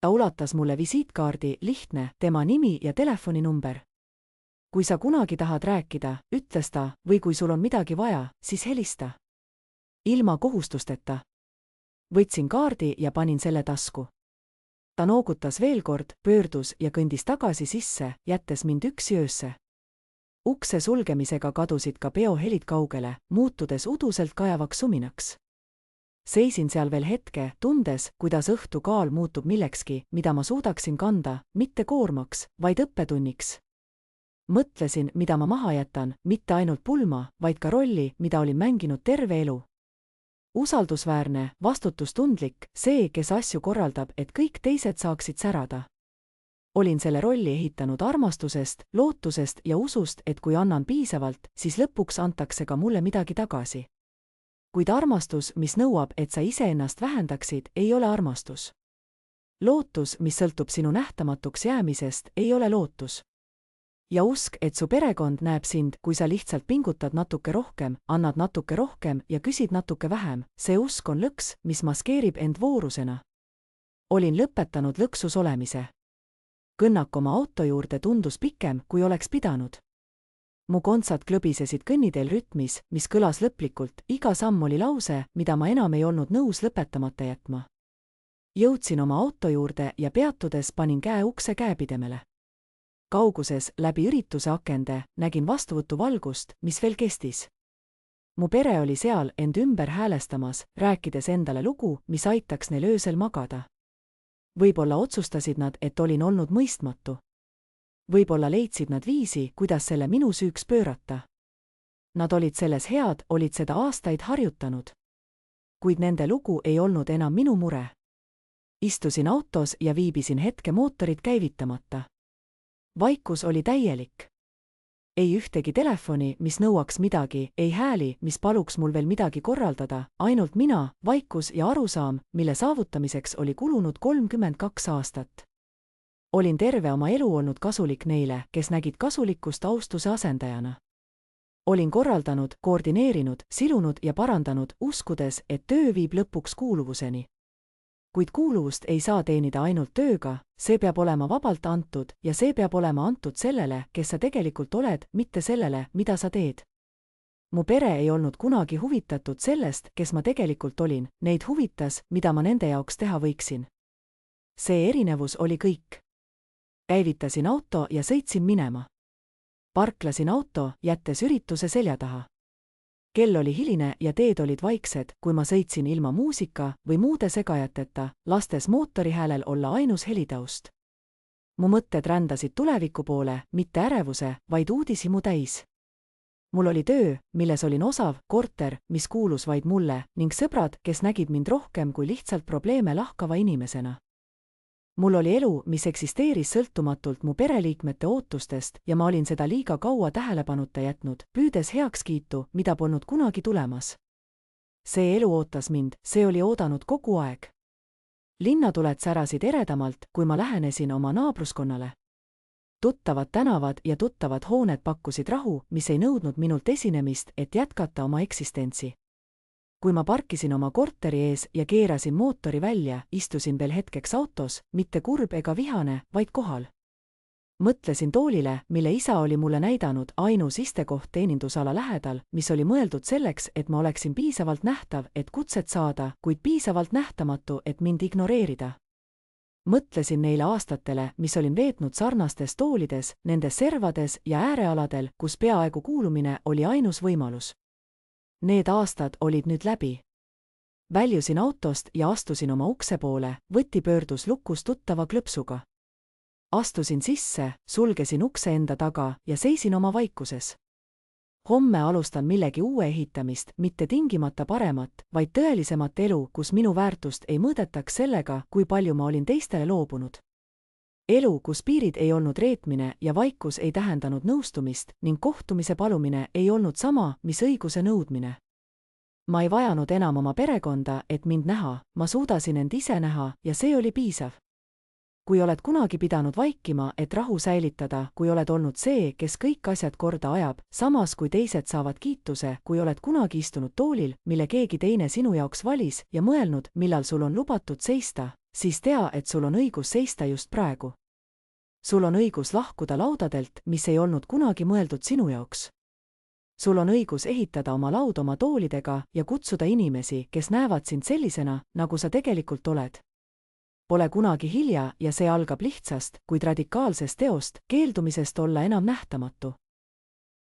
Ta ulatas mulle visiitkaardi, lihtne, tema nimi ja telefoninumber. Kui sa kunagi tahad rääkida, ütles ta, või kui sul on midagi vaja, siis helista. Ilma kohustusteta. Võtsin kaardi ja panin selle tasku. Ta noogutas veel kord, pöördus ja kõndis tagasi sisse, jättes mind üksi öösse. Ukse sulgemisega kadusid ka peohelid kaugele, muutudes uduselt kajavaks suminaks. Seisin seal veel hetke, tundes, kuidas õhtu kaal muutub millekski, mida ma suudaksin kanda, mitte koormaks, vaid õppetunniks. Mõtlesin, mida ma maha jätan, mitte ainult pulma, vaid ka rolli, mida olin mänginud terve elu. Usaldusväärne, vastutustundlik, see, kes asju korraldab, et kõik teised saaksid särada. Olin selle rolli ehitanud armastusest, lootusest ja usust, et kui annan piisavalt, siis lõpuks antakse ka mulle midagi tagasi. Kuid armastus, mis nõuab, et sa iseennast vähendaksid, ei ole armastus. Lootus, mis sõltub sinu nähtamatuks jäämisest, ei ole lootus. Ja usk, et su perekond näeb sind, kui sa lihtsalt pingutad natuke rohkem, annad natuke rohkem ja küsid natuke vähem, see usk on lõks, mis maskeerib end voorusena. olin lõpetanud lõksus olemise. Kõnnak oma auto juurde tundus pikem, kui oleks pidanud. Mu kontsad klõbisesid kõnniteel rütmis, mis kõlas lõplikult, iga samm oli lause, mida ma enam ei olnud nõus lõpetamata jätma. Jõudsin oma auto juurde ja peatudes panin käe ukse käepidemele. Kauguses, läbi ürituse akende, nägin vastuvõtuvalgust, mis veel kestis. Mu pere oli seal end ümber häälestamas, rääkides endale lugu, mis aitaks neil öösel magada. Võib-olla otsustasid nad, et olin olnud mõistmatu. Võib-olla leidsid nad viisi, kuidas selle minu süüks pöörata. Nad olid selles head, olid seda aastaid harjutanud. Kuid nende lugu ei olnud enam minu mure. Istusin autos ja viibisin hetke mootorit käivitamata. Vaikus oli täielik. Ei ühtegi telefoni, mis nõuaks midagi, ei hääli, mis paluks mul veel midagi korraldada, ainult mina, vaikus ja arusaam, mille saavutamiseks oli kulunud 32 aastat. Olin terve oma elu olnud kasulik neile, kes nägid kasulikkust austuse asendajana. Olin korraldanud, koordineerinud, silunud ja parandanud, uskudes, et töö viib lõpuks kuuluvuseni. Kuid kuuluvust ei saa teenida ainult tööga, see peab olema vabalt antud ja see peab olema antud sellele, kes sa tegelikult oled, mitte sellele, mida sa teed. Mu pere ei olnud kunagi huvitatud sellest, kes ma tegelikult olin, neid huvitas, mida ma nende jaoks teha võiksin. See erinevus oli kõik. Käivitasin auto ja sõitsin minema. Parklasin auto, jättes ürituse selja taha. Kell oli hiline ja teed olid vaiksed, kui ma sõitsin ilma muusika või muude segajateta, lastes mootorihäälel olla ainus helitaust. Mu mõtted rändasid tuleviku poole, mitte ärevuse, vaid uudishimu täis. Mul oli töö, milles olin osav, korter, mis kuulus vaid mulle, ning sõbrad, kes nägid mind rohkem kui lihtsalt probleeme lahkava inimesena. Mul oli elu, mis eksisteeris sõltumatult mu pereliikmete ootustest ja ma olin seda liiga kaua tähelepanuta jätnud, püüdes heakskiitu, mida polnud kunagi tulemas. See elu ootas mind, see oli oodanud kogu aeg. Linnatuled särasid eredamalt, kui ma lähenesin oma naabruskonnale. Tuttavad tänavad ja tuttavad hooned pakkusid rahu, mis ei nõudnud minult esinemist, et jätkata oma eksistentsi. Kui ma parkisin oma korteri ees ja keerasin mootori välja, istusin veel hetkeks autos, mitte kurb ega vihane, vaid kohal. Mõtlesin toolile, mille isa oli mulle näidanud, ainus istekoht teenindusala lähedal, mis oli mõeldud selleks, et ma oleksin piisavalt nähtav, et kutset saada, kuid piisavalt nähtamatu, et mind ignoreerida. Mõtlesin neile aastatele, mis olin veetnud sarnastes toolides, nendes servades ja äärealadel, kus peaaegu kuulumine oli ainus võimalus. Need aastad olid nüüd läbi. Väljusin autost ja astusin oma ukse poole, võti pöördus lukus tuttava klõpsuga. Astusin sisse, sulgesin ukse enda taga ja seisin oma vaikuses. Homme alustan millegi uue ehitamist, mitte tingimata paremat, vaid tõelisemat elu, kus minu väärtust ei mõõdetaks sellega, kui palju ma olin teistele loobunud. Elu, kus piirid ei olnud reetmine ja vaikus ei tähendanud nõustumist ning kohtumise palumine ei olnud sama, mis õiguse nõudmine. Ma ei vajanud enam oma perekonda, et mind näha, ma suudasin end ise näha ja see oli piisav. Kui oled kunagi pidanud vaikima, et rahu säilitada, kui oled olnud see, kes kõik asjad korda ajab, samas kui teised saavad kiituse, kui oled kunagi istunud toolil, mille keegi teine sinu jaoks valis ja mõelnud, millal sul on lubatud seista, siis tea, et sul on õigus seista just praegu. Sul on õigus lahkuda laudadelt, mis ei olnud kunagi mõeldud sinu jaoks. Sul on õigus ehitada oma laud oma toolidega ja kutsuda inimesi, kes näevad sind sellisena, nagu sa tegelikult oled. Pole kunagi hilja ja see algab lihtsast, kuid radikaalsest teost, keeldumisest olla enam nähtamatu.